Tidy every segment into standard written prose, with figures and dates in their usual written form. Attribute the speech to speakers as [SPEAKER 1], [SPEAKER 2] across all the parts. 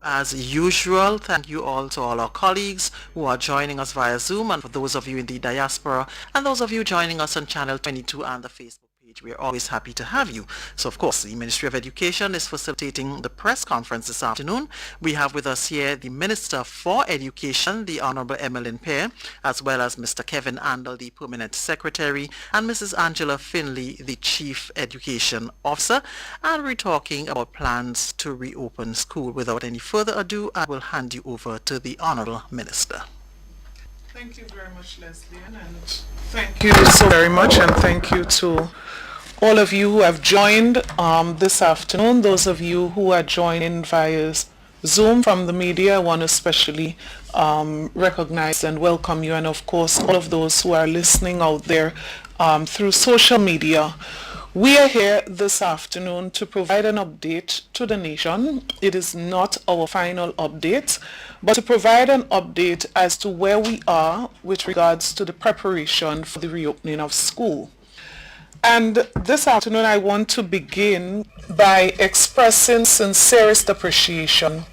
[SPEAKER 1] As usual, thank you all to all our colleagues who are joining us via Zoom, and for those of you in the diaspora and those of you joining us on Channel 22 and the Facebook page. We are always happy to have you. So of course, the Ministry of Education is facilitating the press conference this afternoon. We have with us here the Minister for Education, the Honorable Emmeline Pear, as well as Mr. Kevin Andel, the Permanent Secretary, and Mrs. Angela Finley, the Chief Education Officer. And we're talking about plans to reopen school. Without any further ado, I will hand you over to the Honorable Minister.
[SPEAKER 2] Thank you very much, Leslie, and thank you so very much, and thank you to all of you who have joined this afternoon. Those of you who are joining via Zoom from the media, I want to especially recognize and welcome you, and of course all of those who are listening out there through social media. We are here this afternoon to provide an update to the nation. It is not our final update, but to provide an update as to where we are with regards to the preparation for the reopening of school. And this afternoon I want to begin by expressing sincerest appreciation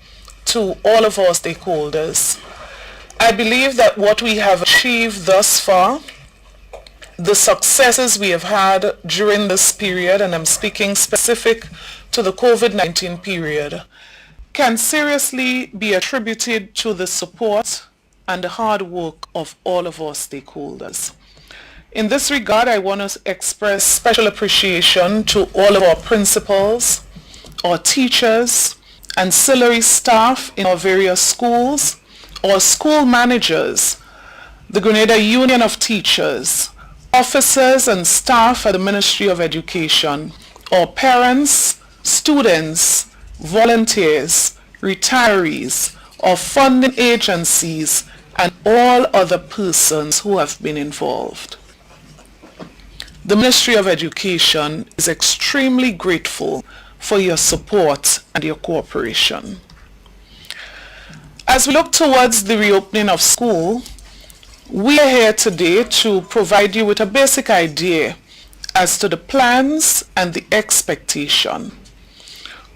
[SPEAKER 2] to all of our stakeholders. I believe that what we have achieved thus far, the successes we have had during this period, and I'm speaking specific to the COVID-19 period, can seriously be attributed to the support and the hard work of all of our stakeholders. In this regard, I want to express special appreciation to all of our principals, our teachers, ancillary staff in our various schools, our school managers, the Grenada Union of Teachers, officers and staff at the Ministry of Education, our parents, students, volunteers, retirees, our funding agencies, and all other persons who have been involved. The Ministry of Education is extremely grateful for your support and your cooperation. As we look towards the reopening of school, we are here today to provide you with a basic idea as to the plans and the expectation.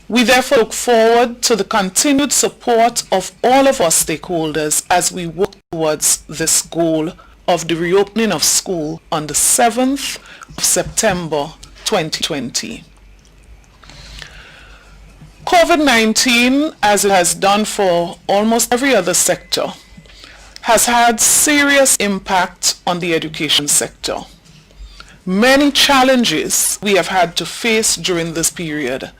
[SPEAKER 2] We therefore look forward to the continued support of all of our stakeholders as we work towards this goal of the reopening of school on the 7th of September 2020. COVID-19, as it has done for almost every other sector, has had serious impact on the education sector. Many challenges we have had to face during this period,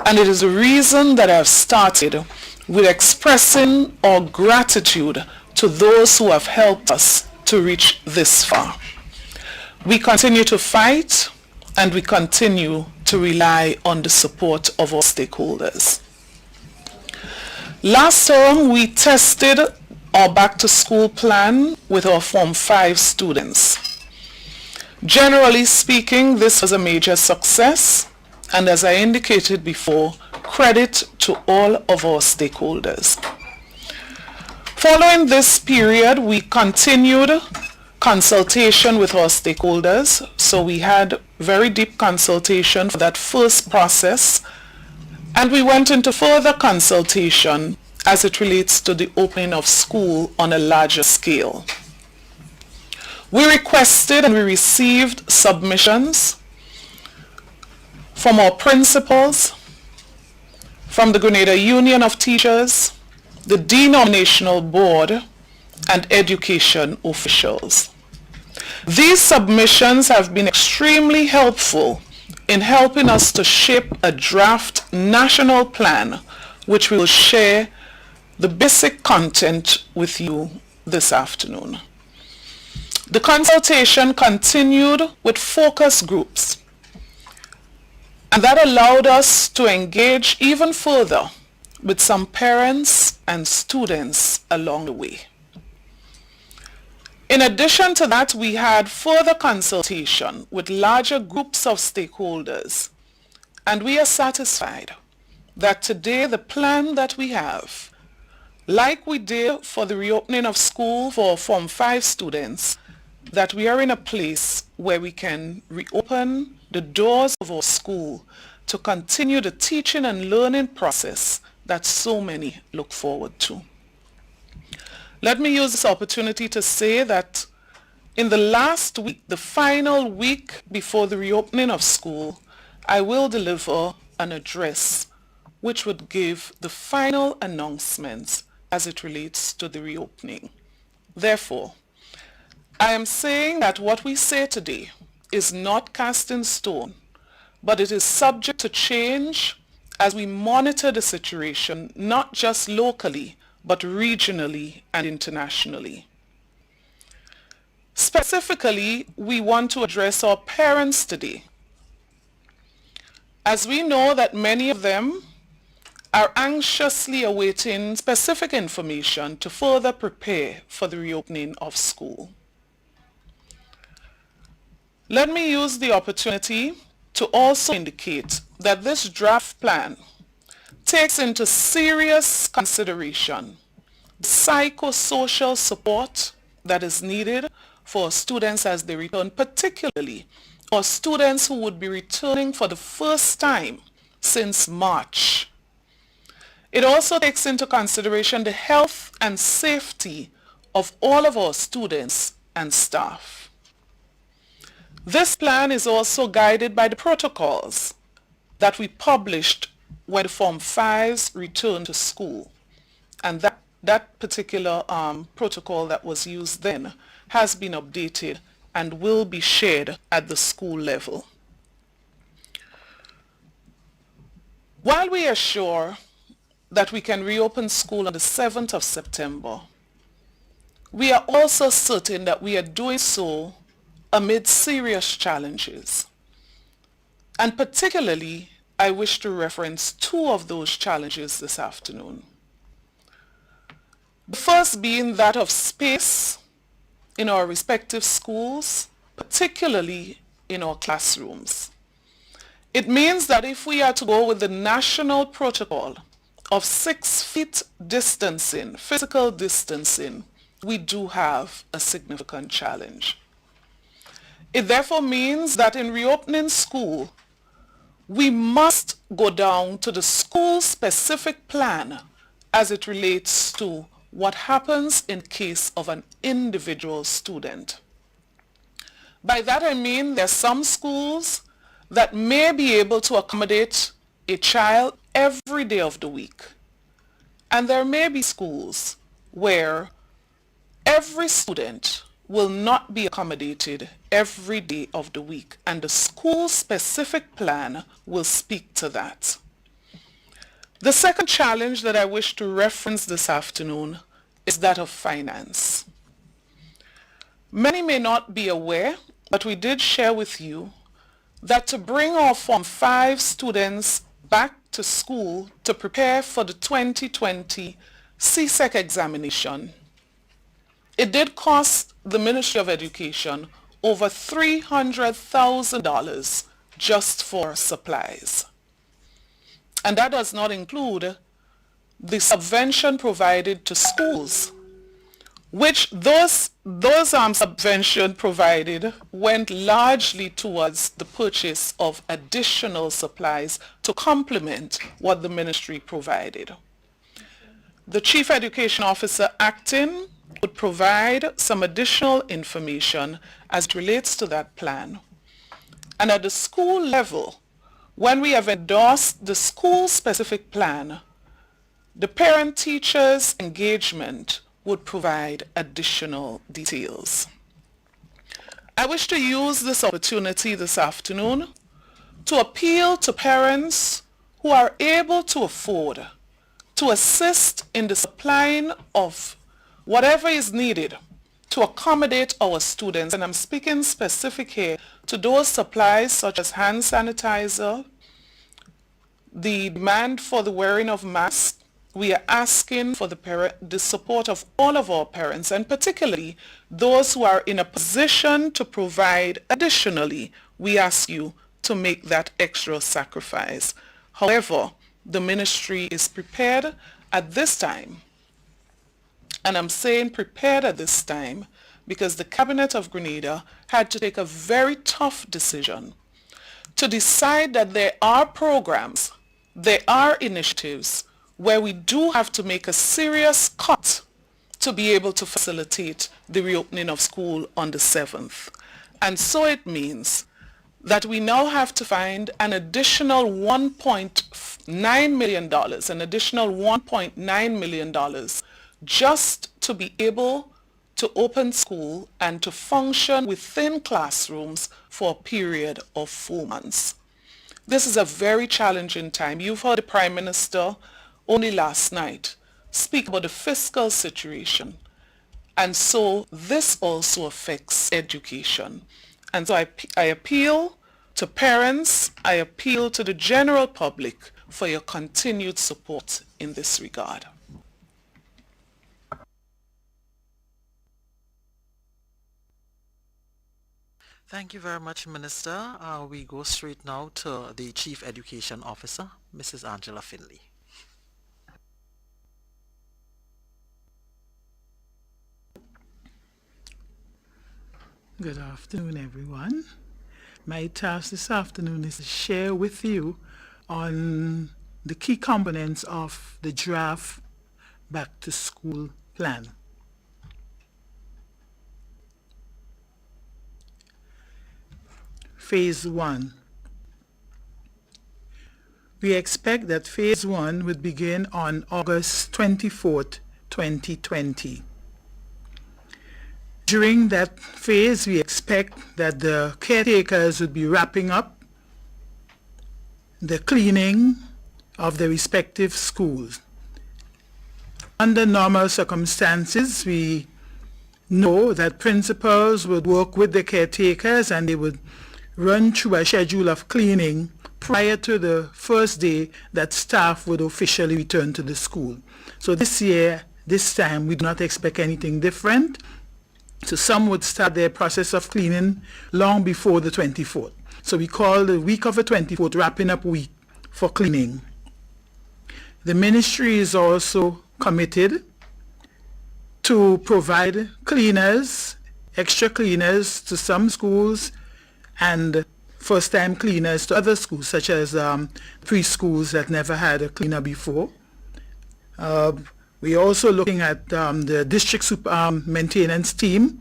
[SPEAKER 2] and it is the reason that I have started with expressing our gratitude to those who have helped us to reach this far. We continue to fight, and we continue to rely on the support of our stakeholders. Last term, we tested our back-to-school plan with our Form 5 students. Generally speaking, this was a major success, and as I indicated before, credit to all of our stakeholders. Following this period, we continued consultation with our stakeholders, so we had very deep consultation for that first process, and we went into further consultation as it relates to the opening of school on a larger scale. We requested and we received submissions from our principals, from the Grenada Union of Teachers, the Denominational Board, and education officials. These submissions have been extremely helpful in helping us to shape a draft national plan, which we will share the basic content with you this afternoon. The consultation continued with focus groups, and that allowed us to engage even further with some parents and students along the way. In addition to that, we had further consultation with larger groups of stakeholders, and we are satisfied that today the plan that we have, like we did for the reopening of school for Form 5 students, that we are in a place where we can reopen the doors of our school to continue the teaching and learning process that so many look forward to. Let me use this opportunity to say that in the last week, the final week before the reopening of school, I will deliver an address which would give the final announcements as it relates to the reopening. Therefore, I am saying that what we say today is not cast in stone, but it is subject to change as we monitor the situation, not just locally, but regionally and internationally. Specifically, we want to address our parents today, as we know that many of them are anxiously awaiting specific information to further prepare for the reopening of school. Let me use the opportunity to also indicate that this draft plan takes into serious consideration the psychosocial support that is needed for students as they return, particularly for students who would be returning for the first time since March. It also takes into consideration the health and safety of all of our students and staff. This plan is also guided by the protocols that we published when the Form 5s returned to school. And that particular protocol that was used then has been updated and will be shared at the school level. While we are sure that we can reopen school on the 7th of September, we are also certain that we are doing so amid serious challenges. And particularly, I wish to reference two of those challenges this afternoon. The first being that of space in our respective schools, particularly in our classrooms. It means that if we are to go with the national protocol of 6 feet distancing, physical distancing, we do have a significant challenge. It therefore means that in reopening school, we must go down to the school-specific plan as it relates to what happens in case of an individual student. By that I mean there are some schools that may be able to accommodate a child every day of the week. And there may be schools where every student will not be accommodated every day of the week, and the school-specific plan will speak to that. The second challenge that I wish to reference this afternoon is that of finance. Many may not be aware, but we did share with you that to bring our Form 5 students back to school to prepare for the 2020 CSEC examination, it did cost the Ministry of Education over $300,000 just for supplies. And that does not include the subvention provided to schools, which those subvention provided went largely towards the purchase of additional supplies to complement what the ministry provided. The Chief Education Officer acting would provide some additional information as it relates to that plan. And at the school level, when we have endorsed the school-specific plan, the parent-teachers engagement would provide additional details. I wish to use this opportunity this afternoon to appeal to parents who are able to afford to assist in the supplying of whatever is needed to accommodate our students. And I'm speaking specific here to those supplies such as hand sanitizer, the demand for the wearing of masks. We are asking for the support of all of our parents, and particularly those who are in a position to provide additionally. We ask you to make that extra sacrifice. However, the ministry is prepared at this time, and I'm saying prepared at this time because the Cabinet of Grenada had to take a very tough decision to decide that there are programs, there are initiatives where we do have to make a serious cut to be able to facilitate the reopening of school on the 7th. And so it means that we now have to find an additional $1.9 million, just to be able to open school and to function within classrooms for a period of 4 months. This is a very challenging time. You've heard the Prime Minister only last night speak about the fiscal situation. And so this also affects education. And so I appeal to parents, I appeal to the general public for your continued support in this regard.
[SPEAKER 1] Thank you very much, Minister. We go straight now to the Chief Education Officer, Mrs. Angela Finley.
[SPEAKER 3] Good afternoon, everyone. My task this afternoon is to share with you on the key components of the draft back to school plan. Phase 1. We expect that Phase 1 would begin on August 24th, 2020. During that phase, we expect that the caretakers would be wrapping up the cleaning of the respective schools. Under normal circumstances, we know that principals would work with the caretakers and they would run through a schedule of cleaning prior to the first day that staff would officially return to the school. So this year, this time, we do not expect anything different. So some would start their process of cleaning long before the 24th. So we call the week of the 24th wrapping up week for cleaning. The ministry is also committed to provide cleaners, extra cleaners to some schools and first-time cleaners to other schools, such as preschools that never had a cleaner before. We're also looking at the district maintenance team.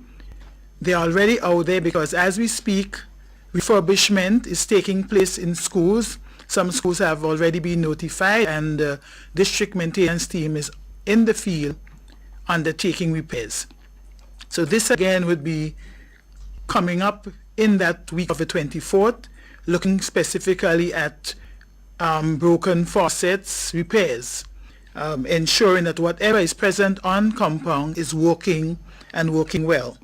[SPEAKER 3] They're already out there because as we speak, refurbishment is taking place in schools. Some schools have already been notified and the district maintenance team is in the field undertaking repairs. So this again would be coming up in that week of the 24th, looking specifically at broken faucets repairs. Ensuring that whatever is present on compound is working and working well.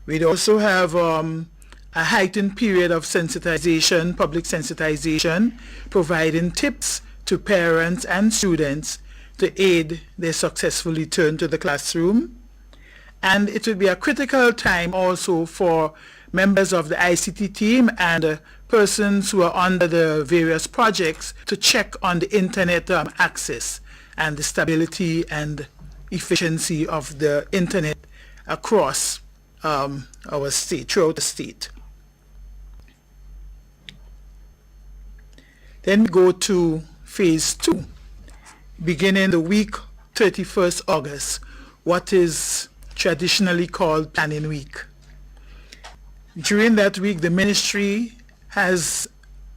[SPEAKER 3] We'd also have a heightened period of sensitization, public sensitization, providing tips to parents and students to aid their successful return to the classroom. And it will be a critical time also for members of the ICT team and persons who are under the various projects to check on the internet access and the stability and efficiency of the internet across our state, throughout the state. Then we go to phase 2, beginning the week 31st August, what is traditionally called Planning Week. During that week, the ministry has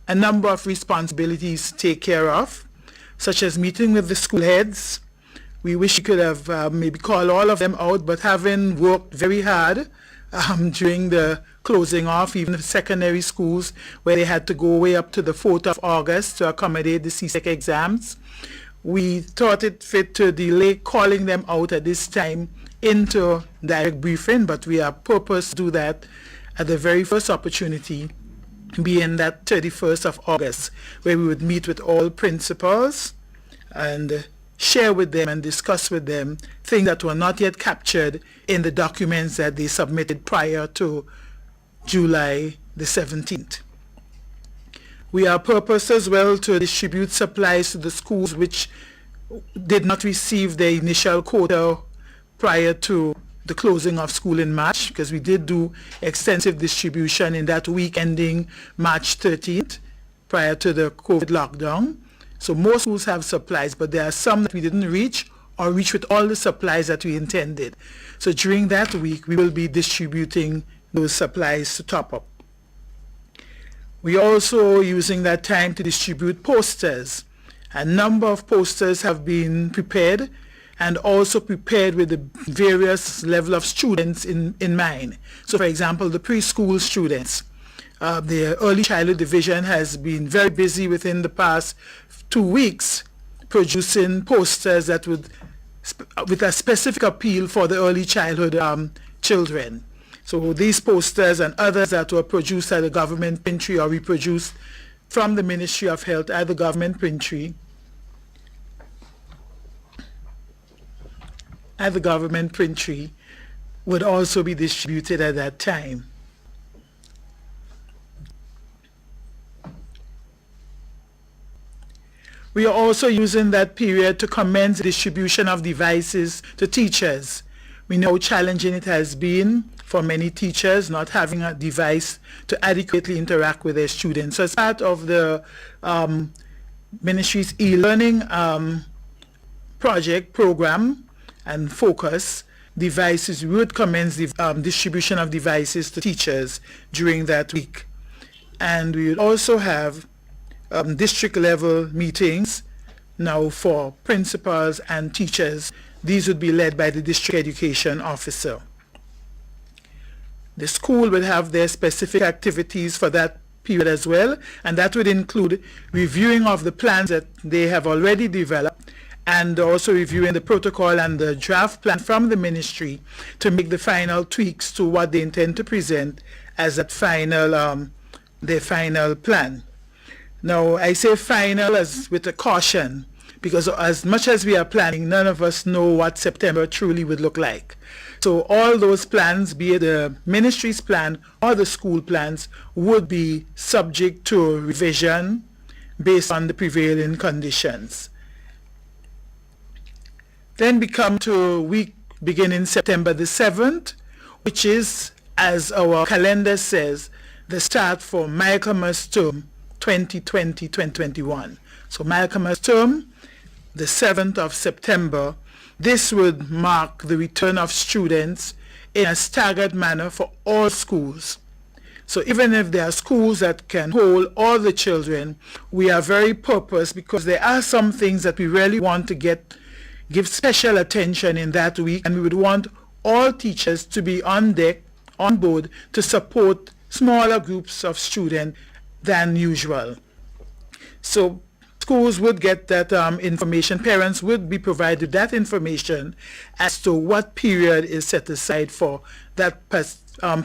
[SPEAKER 3] a number of responsibilities to take care of, such as meeting with the school heads. We wish we could have maybe called all of them out, but having worked very hard during the closing off, even the secondary schools, where they had to go way up to the 4th of August to accommodate the CSEC exams, we thought it fit to delay calling them out at this time into direct briefing, but we are purpose to do that at the very first opportunity, being that 31st of August, where we would meet with all principals and share with them and discuss with them things that were not yet captured in the documents that they submitted prior to July the 17th. We are purpose as well to distribute supplies to the schools which did not receive their initial quota prior to the closing of school in March, because we did do extensive distribution in that week ending March 13th, prior to the COVID lockdown. So most schools have supplies, but there are some that we didn't reach or reach with all the supplies that we intended. So during that week, we will be distributing those supplies to top up. We are also using that time to distribute posters. A number of posters have been prepared and also prepared with the various level of students in mind. So for example, the preschool students. The early childhood division has been very busy within the past 2 weeks producing posters that would, with a specific appeal for the early childhood children. So these posters and others that were produced at the government printry or reproduced from the Ministry of Health at the government printry, would also be distributed at that time. We are also using that period to commence the distribution of devices to teachers. We know how challenging it has been for many teachers not having a device to adequately interact with their students. So as part of the ministry's e-learning program and focus, devices, we would commence the distribution of devices to teachers during that week. And we would also have district level meetings now for principals and teachers. These would be led by the district education officer. The school will have their specific activities for that period as well, and that would include reviewing of the plans that they have already developed and also reviewing the protocol and the draft plan from the ministry to make the final tweaks to what they intend to present as that final, their final plan. Now, I say final as with a caution, because as much as we are planning, none of us know what September truly would look like. So all those plans, be it the ministry's plan or the school plans, would be subject to revision based on the prevailing conditions. Then we come to week beginning September the 7th, which is, as our calendar says, the start for Michaelmas term 2020-2021. So Michaelmas term, the 7th of September, this would mark the return of students in a staggered manner for all schools. So even if there are schools that can hold all the children, we are very purpose because there are some things that we really want to give special attention in that week, and we would want all teachers to be on deck, on board, to support smaller groups of students than usual. So schools would get that information, parents would be provided that information as to what period is set aside for that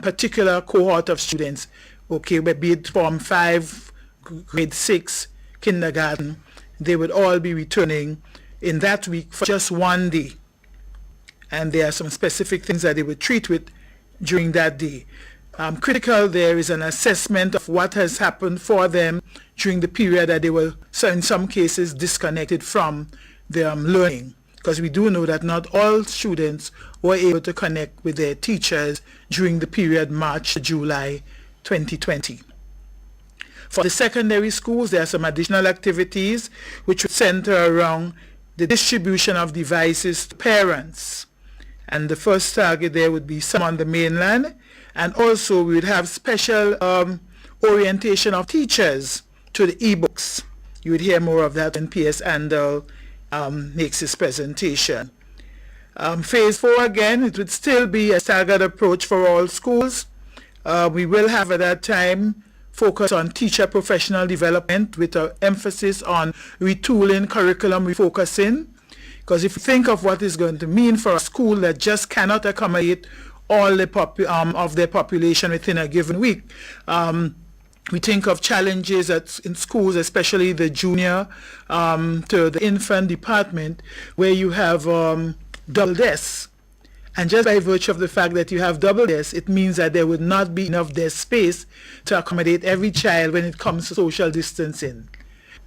[SPEAKER 3] particular cohort of students, okay, be it Form 5, grade 6, kindergarten, they would all be returning in that week for just one day. And there are some specific things that they would treat with during that day. Critical there is an assessment of what has happened for them during the period that they were, so in some cases, disconnected from their learning. Because we do know that not all students were able to connect with their teachers during the period March to July 2020. For the secondary schools, there are some additional activities which would center around the distribution of devices to parents. And the first target there would be some on the mainland. And also we would have special orientation of teachers to the e-books. You would hear more of that when P.S. Andel makes his presentation. Phase 4 again, it would still be a staggered approach for all schools. We will have at that time focus on teacher professional development with an emphasis on retooling, curriculum refocusing. Because if you think of what it's going to mean for a school that just cannot accommodate all the of their population within a given week. We think of challenges in schools, especially the junior to the infant department, where you have double desks. And just by virtue of the fact that you have double desks, it means that there would not be enough desk space to accommodate every child when it comes to social distancing.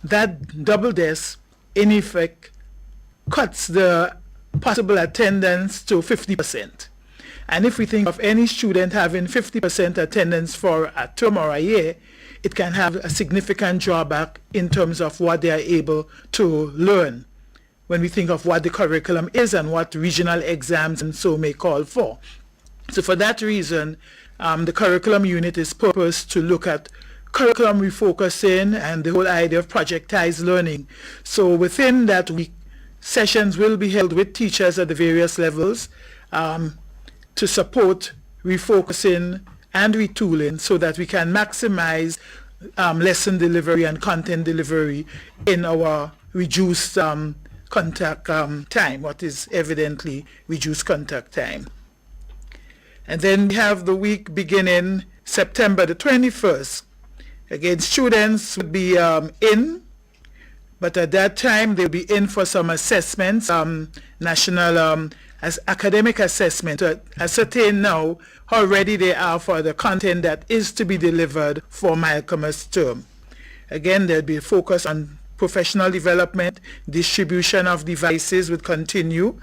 [SPEAKER 3] That double desk, in effect, cuts the possible attendance to 50%. And if we think of any student having 50% attendance for a term or a year, it can have a significant drawback in terms of what they are able to learn when we think of what the curriculum is and what regional exams and so may call for. So for that reason, the curriculum unit is purposed to look at curriculum refocusing and the whole idea of projectized learning. So within that week, sessions will be held with teachers at the various levels to support refocusing and retooling so that we can maximize lesson delivery and content delivery in our reduced contact time, what is evidently reduced contact time. And then we have the week beginning September the 21st. Again, students would be in, but at that time they'll be in for some assessments, national as academic assessment to ascertain now how ready they are for the content that is to be delivered for Michaelmas term. Again, there'll be a focus on professional development, distribution of devices would continue.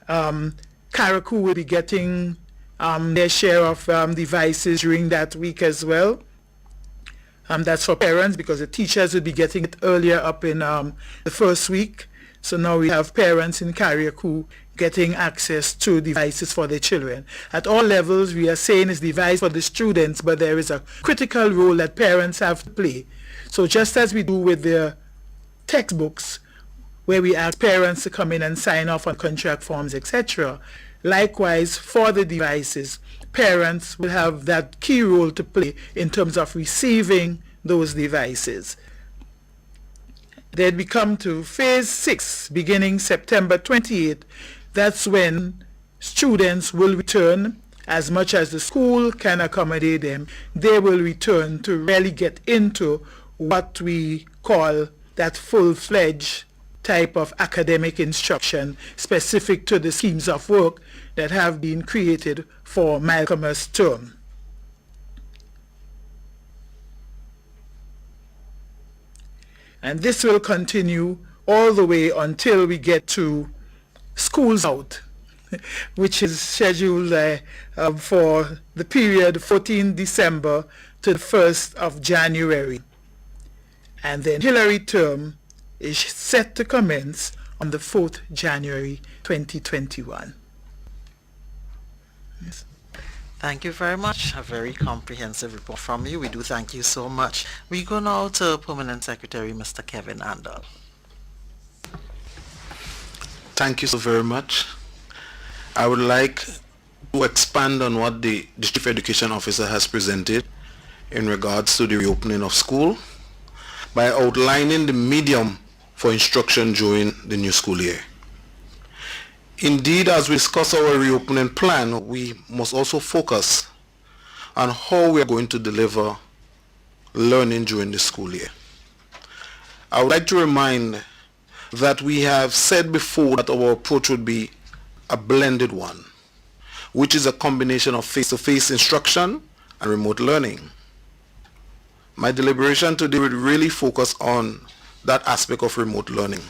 [SPEAKER 3] Carriacou will be getting their share of devices during that week as well. That's for parents because the teachers will be getting it earlier up in the first week. So now we have parents in Carriacou getting access to devices for their children. At all levels, we are saying it's device for the students, but there is a critical role that parents have to play. So just as we do with the textbooks, where we ask parents to come in and sign off on contract forms, etc., likewise, for the devices, parents will have that key role to play in terms of receiving those devices. Then we come to phase 6, beginning September 28th. That's when students will return, as much as the school can accommodate them. They will return to really get into what we call that full-fledged type of academic instruction specific to the schemes of work that have been created for Michaelmas term. And this will continue all the way until we get to schools out, which is scheduled for the period 14 December to the 1st of January. And then Hillary term is set to commence on the 4th January 2021. Yes.
[SPEAKER 1] Thank you very much. A very comprehensive report from you. We do thank you so much. We go now to Permanent Secretary, Mr. Kevin Andal.
[SPEAKER 4] Thank you so very much. I would like to expand on what the District Education Officer has presented in regards to the reopening of school by outlining the medium for instruction during the new school year. Indeed, as we discuss our reopening plan, we must also focus on how we are going to deliver learning during the school year. I would like to remind that we have said before that our approach would be a blended one, which is a combination of face-to-face instruction and remote learning. My deliberation today would really focus on that aspect of remote learning,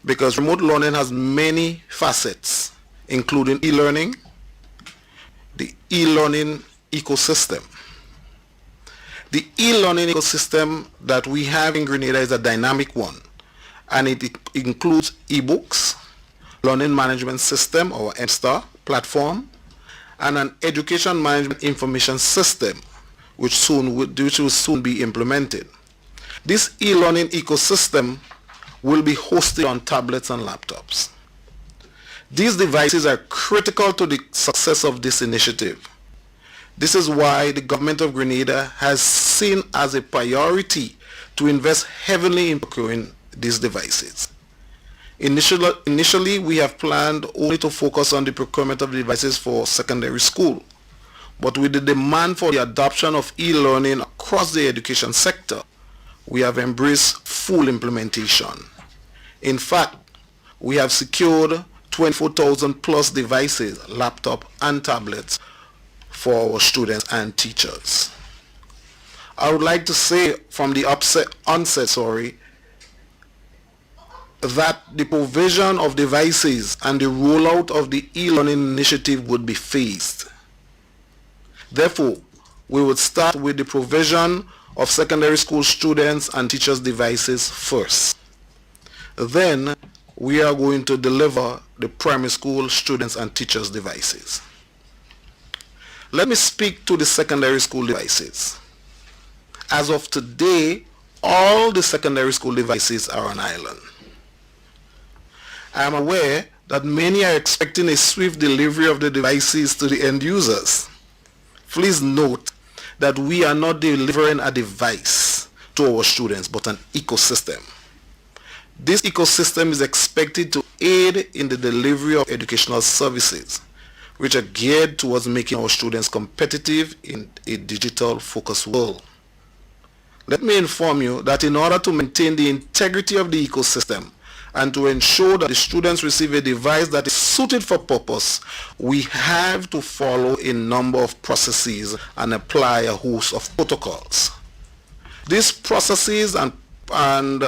[SPEAKER 4] because remote learning has many facets, including e-learning, the e-learning ecosystem. The e-learning ecosystem that we have in Grenada is a dynamic one, and it includes e-books, learning management system or MSTAR platform, and an education management information system which will soon be implemented. This e-learning ecosystem will be hosted on tablets and laptops. These devices are critical to the success of this initiative. This is why the government of Grenada has seen as a priority to invest heavily in procuring these devices. Initially, we have planned only to focus on the procurement of devices for secondary school. But with the demand for the adoption of e-learning across the education sector, we have embraced full implementation. In fact, we have secured 24,000 plus devices, laptop and tablets for our students and teachers. I would like to say from the onset, that the provision of devices and the rollout of the e-learning initiative would be phased. Therefore, we would start with the provision of secondary school students and teachers' devices first. Then, we are going to deliver the primary school students and teachers' devices. Let me speak to the secondary school devices. As of today, all the secondary school devices are on island. I am aware that many are expecting a swift delivery of the devices to the end users. Please note that we are not delivering a device to our students, but an ecosystem. This ecosystem is expected to aid in the delivery of educational services, which are geared towards making our students competitive in a digital-focused world. Let me inform you that in order to maintain the integrity of the ecosystem and to ensure that the students receive a device that is suited for purpose, we have to follow a number of processes and apply a host of protocols. These processes and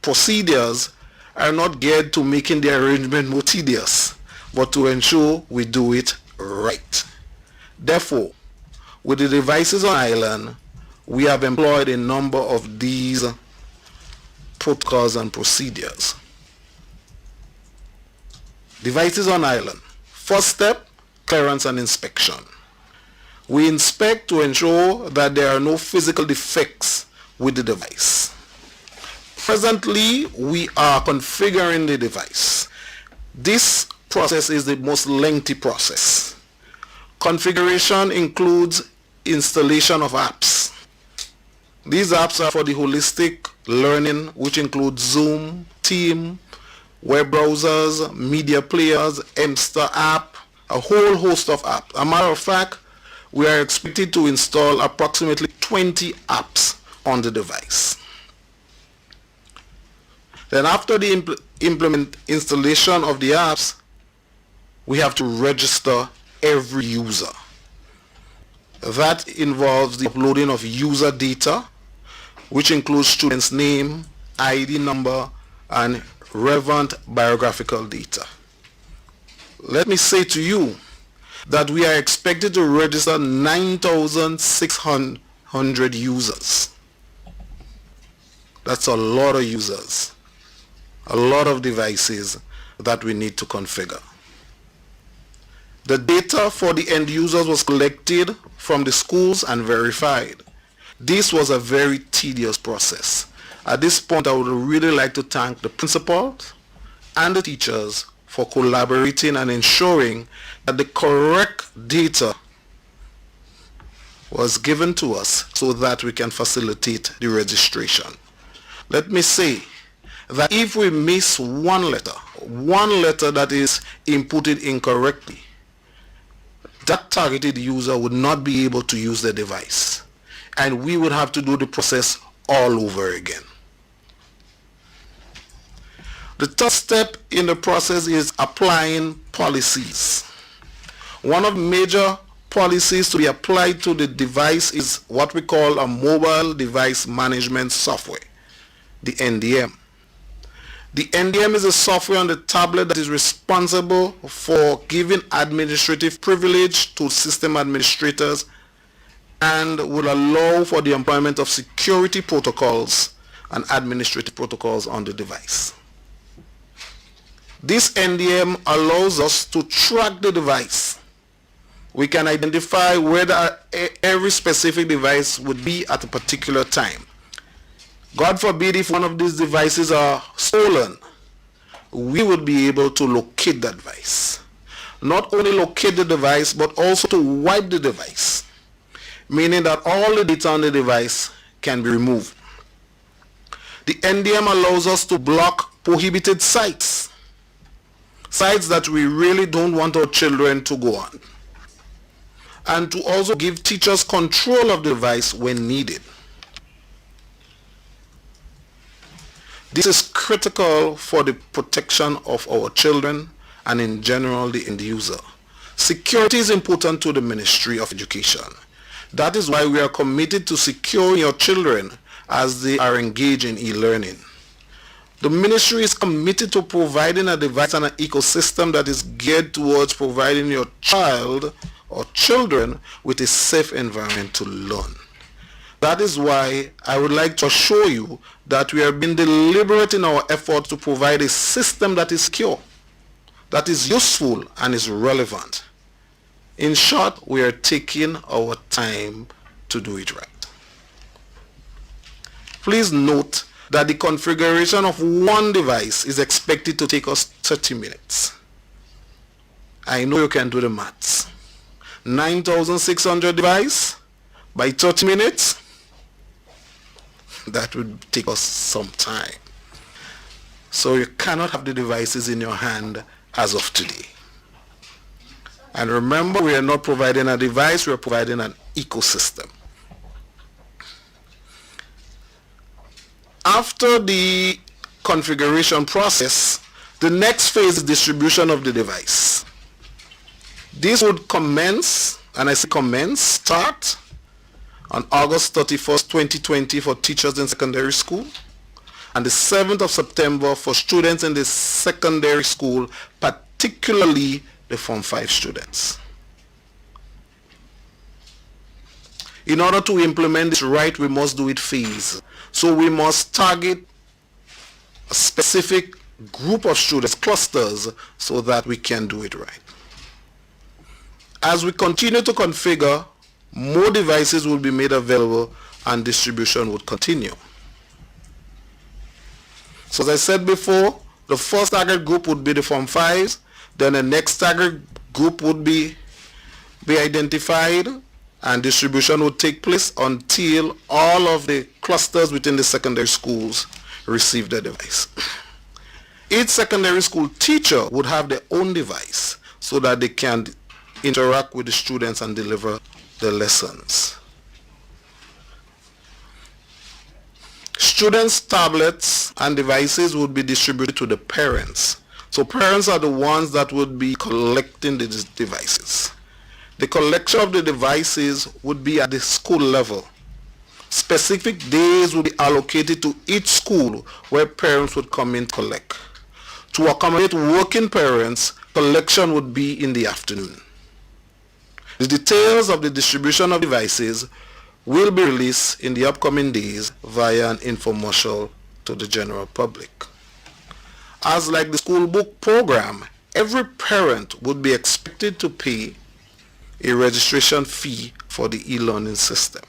[SPEAKER 4] procedures are not geared to making the arrangement more tedious, but to ensure we do it right. Therefore, with the devices on island, we have employed a number of these protocols and procedures. Devices on island. First step, clearance and inspection. We inspect to ensure that there are no physical defects with the device. Presently, we are configuring the device. This process is the most lengthy process. Configuration includes installation of apps. These apps are for the holistic learning, which includes Zoom, Team, web browsers, media players, Mster app, a whole host of apps. As a matter of fact, we are expected to install approximately 20 apps on the device. Then after the installation of the apps, we have to register every user. That involves the uploading of user data, which includes student's name, ID number, and relevant biographical data. Let me say to you that we are expected to register 9,600 users. That's a lot of users, a lot of devices that we need to configure. The data for the end users was collected from the schools and verified. This was a very tedious process. At this point, I would really like to thank the principals and the teachers for collaborating and ensuring that the correct data was given to us so that we can facilitate the registration. Let me say that if we miss one letter that is inputted incorrectly, that targeted user would not be able to use the device, and we would have to do the process all over again. The third step in the process is applying policies. One of the major policies to be applied to the device is what we call a mobile device management software, the NDM. The NDM is a software on the tablet that is responsible for giving administrative privilege to system administrators and will allow for the employment of security protocols and administrative protocols on the device. This NDM allows us to track the device. We can identify whether every specific device would be at a particular time. God forbid if one of these devices are stolen, we would be able to locate that device. Not only locate the device, but also to wipe the device, meaning that all the data on the device can be removed. The NDM allows us to block prohibited sites that we really don't want our children to go on, and to also give teachers control of the device when needed. This is critical for the protection of our children and in general the end user. Security is important to the Ministry of Education. That is why we are committed to securing your children as they are engaged in e-learning. The ministry is committed to providing a device and an ecosystem that is geared towards providing your child or children with a safe environment to learn. That is why I would like to assure you that we are being deliberate in our efforts to provide a system that is secure, that is useful and is relevant. In short, we are taking our time to do it right. Please note that the configuration of one device is expected to take us 30 minutes. I know you can do the maths. 9,600 devices by 30 minutes, that would take us some time. So you cannot have the devices in your hand as of today. And remember, we are not providing a device, we are providing an ecosystem. After the configuration process, the next phase is distribution of the device. This would commence, and I say commence, start on August 31st, 2020 for teachers in secondary school, and the 7th of September for students in the secondary school, particularly the Form 5 students. In order to implement this right, we must do it phased. So we must target a specific group of students, clusters, so that we can do it right. As we continue to configure, more devices will be made available and distribution would continue. So as I said before, the first target group would be the Form 5s, then the next target group would be identified, and distribution would take place until all of the clusters within the secondary schools receive the device. Each secondary school teacher would have their own device so that they can interact with the students and deliver the lessons. Students' tablets and devices would be distributed to the parents. So parents are the ones that would be collecting the devices. The collection of the devices would be at the school level. Specific days would be allocated to each school where parents would come in to collect. To accommodate working parents, collection would be in the afternoon. The details of the distribution of devices will be released in the upcoming days via an infomercial to the general public. As like the school book program, every parent would be expected to pay a registration fee for the e-learning system.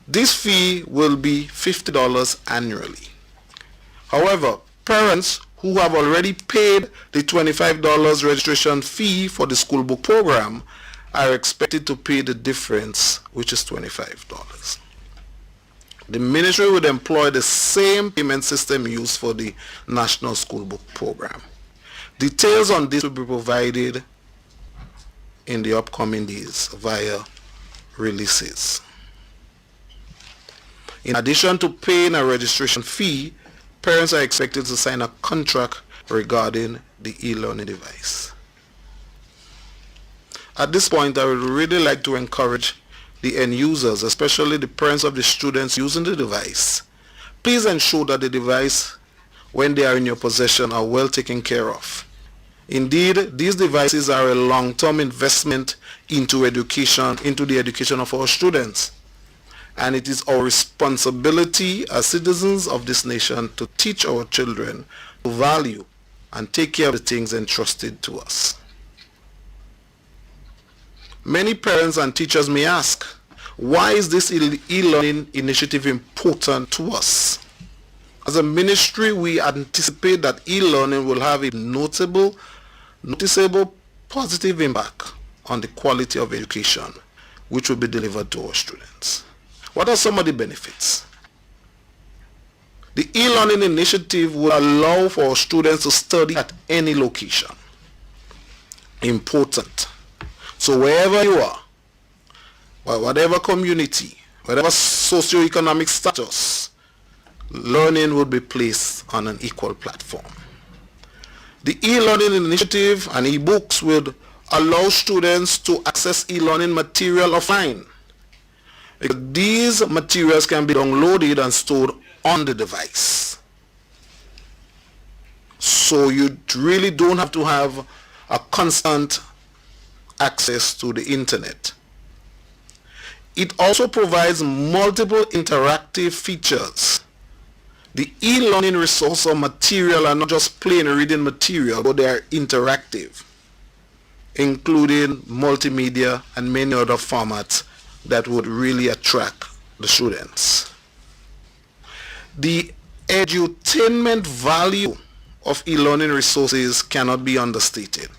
[SPEAKER 4] This fee will be $50 annually. However, parents who have already paid the $25 registration fee for the school book program are expected to pay the difference, which is $25. The ministry would employ the same payment system used for the National School Book Program. Details on this will be provided in the upcoming days via releases. In addition to paying a registration fee, parents are expected to sign a contract regarding the e-learning device. At this point, I would really like to encourage the end users, especially the parents of the students using the device. Please ensure that the device, when they are in your possession, are well taken care of. Indeed, these devices are a long-term investment into education, into the education of our students. And it is our responsibility as citizens of this nation to teach our children to value and take care of the things entrusted to us. Many parents and teachers may ask, why is this e-learning initiative important to us? As a ministry, we anticipate that e-learning will have a noticeable positive impact on the quality of education which will be delivered to our students. What are some of the benefits? The e-learning initiative will allow for our students to study at any location. Important. So wherever you are, whatever community, whatever socioeconomic status, learning will be placed on an equal platform. The e-learning initiative and e-books will allow students to access e-learning material offline. These materials can be downloaded and stored on the device. So you really don't have to have a constant access to the internet. It also provides multiple interactive features. The e-learning resource or material are not just plain reading material, but they are interactive, including multimedia and many other formats that would really attract the students. The edutainment value of e-learning resources cannot be understated.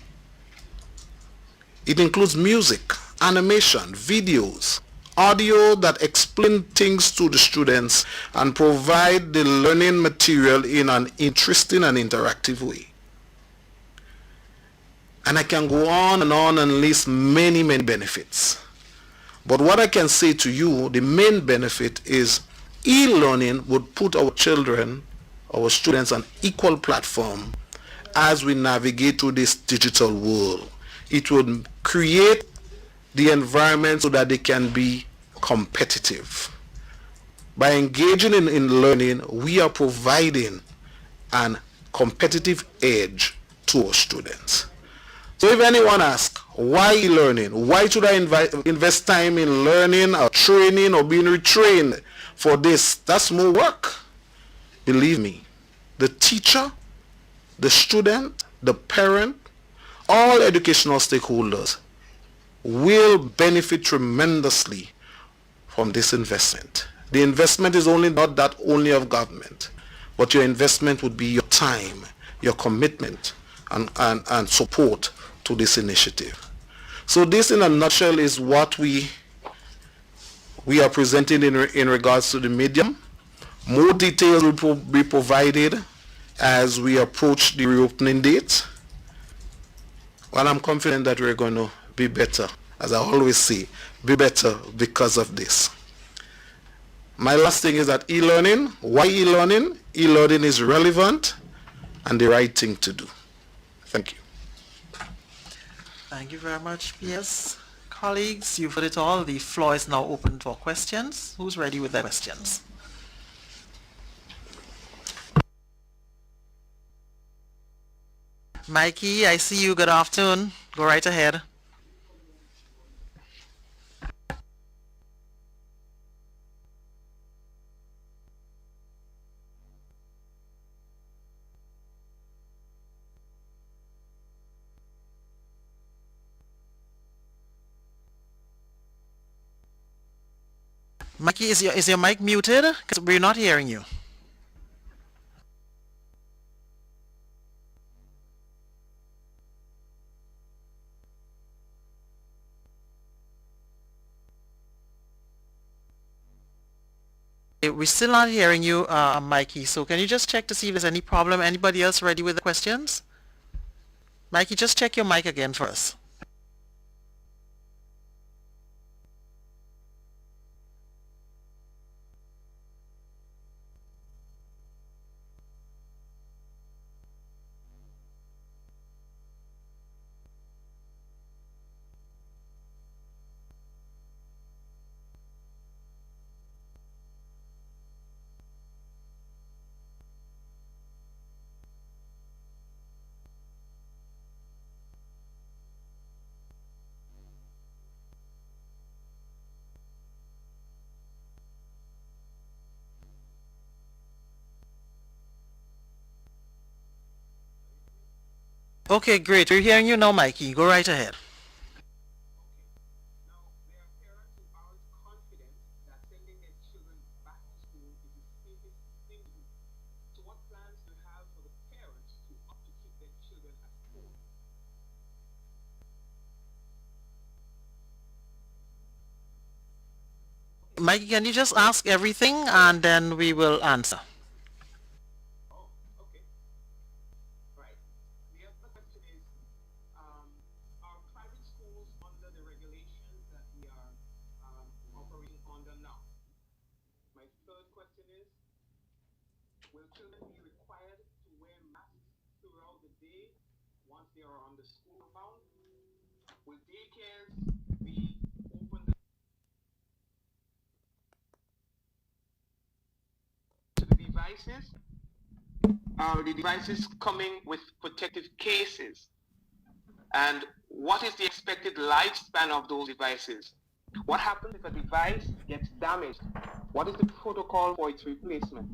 [SPEAKER 4] It includes music, animation, videos, audio that explain things to the students and provide the learning material in an interesting and interactive way. And I can go on and list many benefits. But what I can say to you, the main benefit is e-learning would put our children, our students on equal platform as we navigate through this digital world. It would create the environment so that they can be competitive. By engaging in learning, we are providing an competitive edge to our students. So if anyone asks, why e-learning? Why should I invest time in learning or training or being retrained for this? That's more work. Believe me, the teacher, the student, the parent, all educational stakeholders will benefit tremendously from this investment. The investment is not that only of government, but your investment would be your time, your commitment, and support to this initiative. So this in a nutshell is what we are presenting in regards to the medium. More details will be provided as we approach the reopening date. Well, I'm confident that we're going to be better, as I always say, be better because of this. My last thing is that e-learning. Why e-learning? E-learning is relevant and the right thing to do. Thank you.
[SPEAKER 1] Thank you very much, PS. Colleagues, you've heard it all. The floor is now open for questions. Who's ready with their questions? Mikey, I see you. Good afternoon. Go right ahead. Mikey, is your mic muted? Because we're not hearing you. We're still not hearing you, Mikey. So can you just check to see if there's any problem? Anybody else ready with the questions? Mikey, just check your mic again for us. Okay, great. We're hearing you now, Mikey. Go right ahead. Mikey, can you just ask everything and then we will answer?
[SPEAKER 5] are the devices coming with protective cases? And what is the expected lifespan of those devices? What happens if a device gets damaged? What is the protocol for its replacement?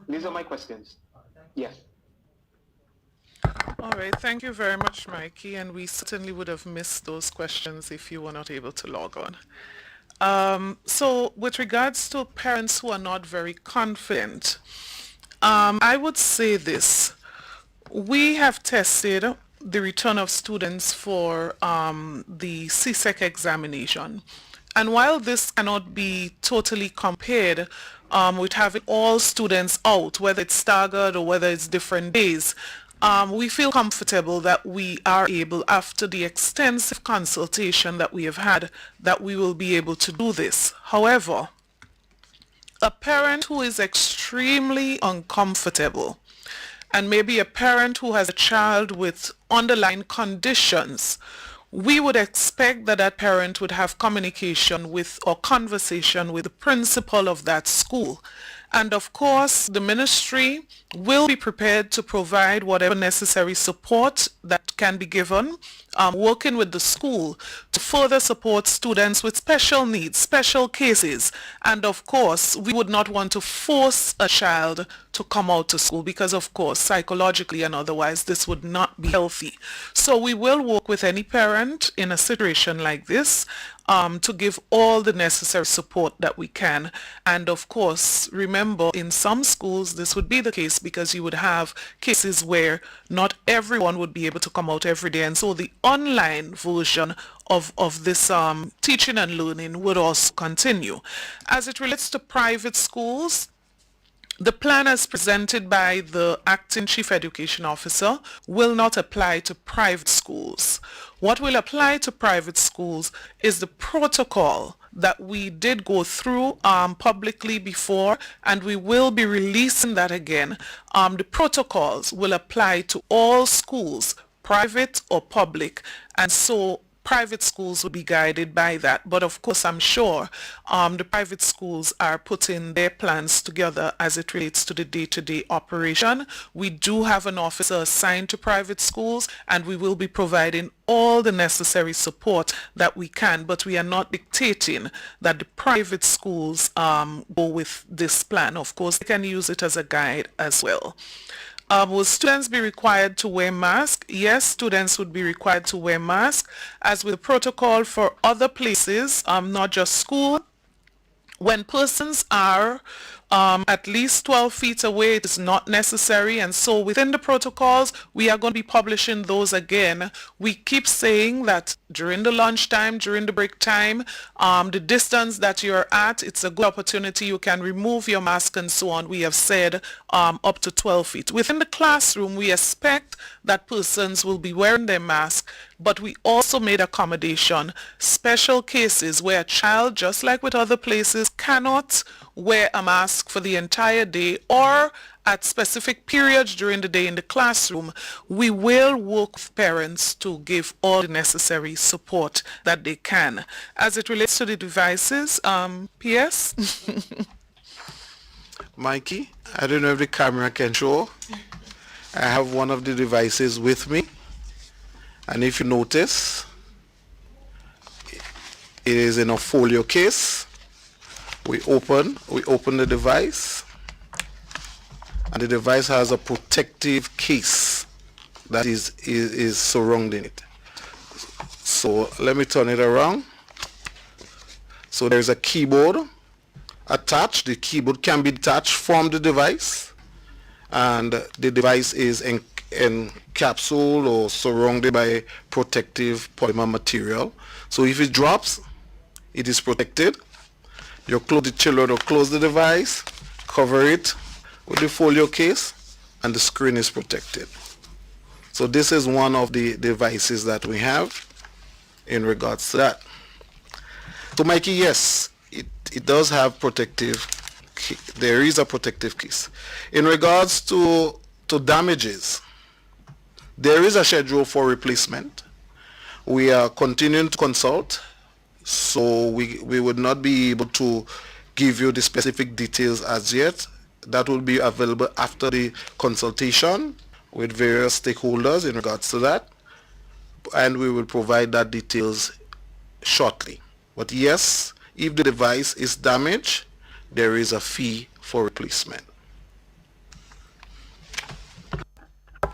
[SPEAKER 5] These are my questions. Yes.
[SPEAKER 2] All right, thank you very much, Mikey, and we certainly would have missed those questions if you were not able to log on. So with regards to parents who are not very confident, I would say this. We have tested the return of students for the CSEC examination. And while this cannot be totally compared with having all students out, whether it's staggered or whether it's different days, we feel comfortable that we are able, after the extensive consultation that we have had, that we will be able to do this. However, a parent who is extremely uncomfortable, and maybe a parent who has a child with underlying conditions, we would expect that that parent would have communication with or conversation with the principal of that school. And of course, the ministry will be prepared to provide whatever necessary support that can be given, working with the school to further support students with special needs, special cases. And of course, we would not want to force a child to come out to school because, of course, psychologically and otherwise, this would not be healthy. So we will work with any parent in a situation like this to give all the necessary support that we can. And of course, remember, in some schools, this would be the case because you would have cases where not everyone would be able to come out every day. And so the online version of this teaching and learning would also continue. As it relates to private schools, the plan as presented by the Acting Chief Education Officer will not apply to private schools. What will apply to private schools is the protocol that we did go through publicly before, and we will be releasing that again. The protocols will apply to all schools, private or public, and so private schools will be guided by that. But of course, I'm sure the private schools are putting their plans together as it relates to the day-to-day operation. We do have an officer assigned to private schools, and we will be providing all the necessary support that we can, but we are not dictating that the private schools go with this plan. Of course, they can use it as a guide as well. Will students be required to wear masks? Yes, students would be required to wear masks, as with the protocol for other places, not just school. When persons are at least 12 feet away, it is not necessary, and so within the protocols, we are going to be publishing those again. We keep saying that during the lunchtime, during the break time, the distance that you're at, it's a good opportunity. You can remove your mask and so on. We have said up to 12 feet. Within the classroom, we expect that persons will be wearing their mask, but we also made accommodation, special cases where a child, just like with other places, cannot wear a mask for the entire day or at specific periods during the day in the classroom. We will work with parents to give all the necessary support that they can. As it relates to the devices, PS?
[SPEAKER 4] Mikey, I don't know if the camera can show. I have one of the devices with me, and if you notice, it is in a folio case. We open the device, and the device has a protective case that is surrounding it. So let me turn it around. So there's a keyboard attached. The keyboard can be detached from the device, and the device is encapsulated or surrounded by protective polymer material. So if it drops, it is protected. You close the children or close the device, cover it with the folio case, and the screen is protected. So this is one of the devices that we have in regards to that. So Mikey, yes, it does have protective, there is a protective case. In regards to damages, there is a schedule for replacement. We are continuing to consult, so we would not be able to give you the specific details as yet. That will be available after the consultation with various stakeholders in regards to that, and we will provide that details shortly. But yes, if the device is damaged, there is a fee for replacement.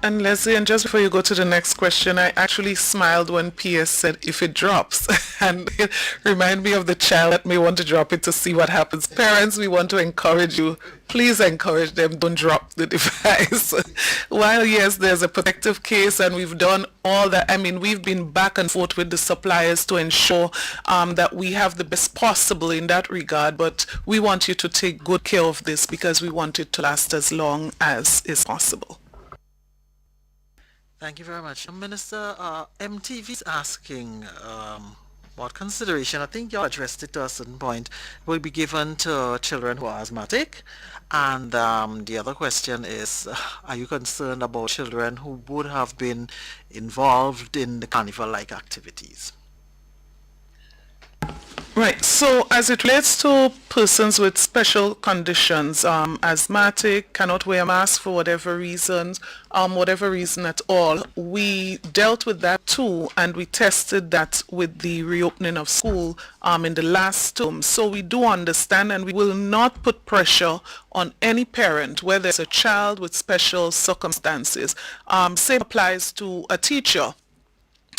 [SPEAKER 2] And Leslie, and just before you go to the next question, I actually smiled when PS said, if it drops. And it reminded me of the child that may want to drop it to see what happens. Parents, we want to encourage you. Please encourage them, don't drop the device. While, yes, there's a protective case and we've done all that. I mean, we've been back and forth with the suppliers to ensure that we have the best possible in that regard. But we want you to take good care of this because we want it to last as long as is possible.
[SPEAKER 1] Thank you very much. Minister, MTV is asking what consideration, I think you addressed it to a certain point, will be given to children who are asthmatic. And the other question is, are you concerned about children who would have been involved in the carnival-like activities?
[SPEAKER 2] Right, so as it relates to persons with special conditions, asthmatic, cannot wear a mask for whatever reasons, whatever reason at all, we dealt with that too, and we tested that with the reopening of school in the last term. So we do understand, and we will not put pressure on any parent, whether it's a child with special circumstances. Same applies to a teacher.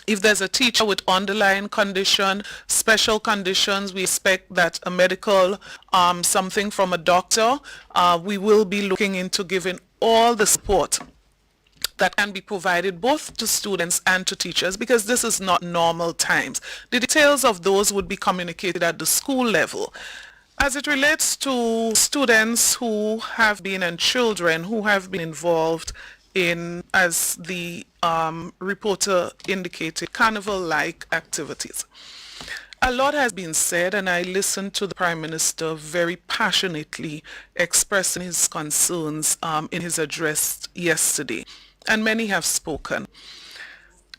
[SPEAKER 2] If there's a teacher with underlying condition, special conditions, we expect that a medical, something from a doctor, we will be looking into giving all the support that can be provided both to students and to teachers, because this is not normal times. The details of those would be communicated at the school level. As it relates to students who have been and children who have been involved in, as the reporter indicated, carnival-like activities. A lot has been said, and I listened to the Prime Minister very passionately expressing his concerns in his address yesterday, and many have spoken.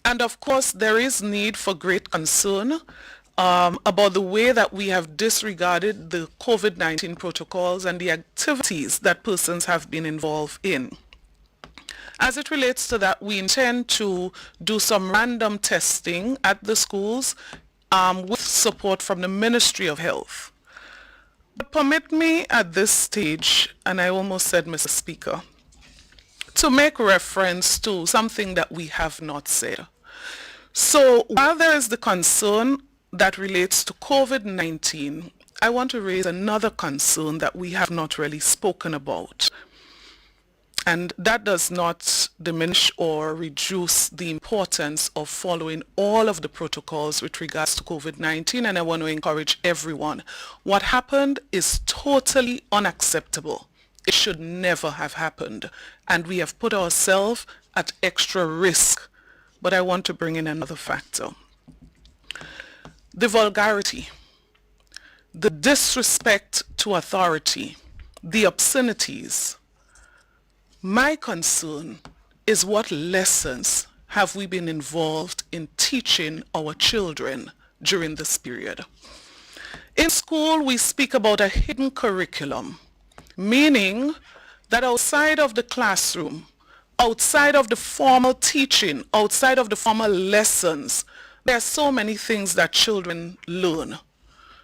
[SPEAKER 2] And of course, there is need for great concern about the way that we have disregarded the COVID-19 protocols and the activities that persons have been involved in. As it relates to that, we intend to do some random testing at the schools with support from the Ministry of Health. But permit me at this stage, and I almost said, Mr. Speaker, to make reference to something that we have not said. So while there is the concern that relates to COVID-19, I want to raise another concern that we have not really spoken about. And that does not diminish or reduce the importance of following all of the protocols with regards to COVID-19, and I want to encourage everyone. What happened is totally unacceptable. It should never have happened, and we have put ourselves at extra risk. But I want to bring in another factor. The vulgarity, the disrespect to authority, the obscenities. My concern is what lessons have we been involved in teaching our children during this period. In school, we speak about a hidden curriculum, meaning that outside of the classroom, outside of the formal teaching, outside of the formal lessons, there are so many things that children learn.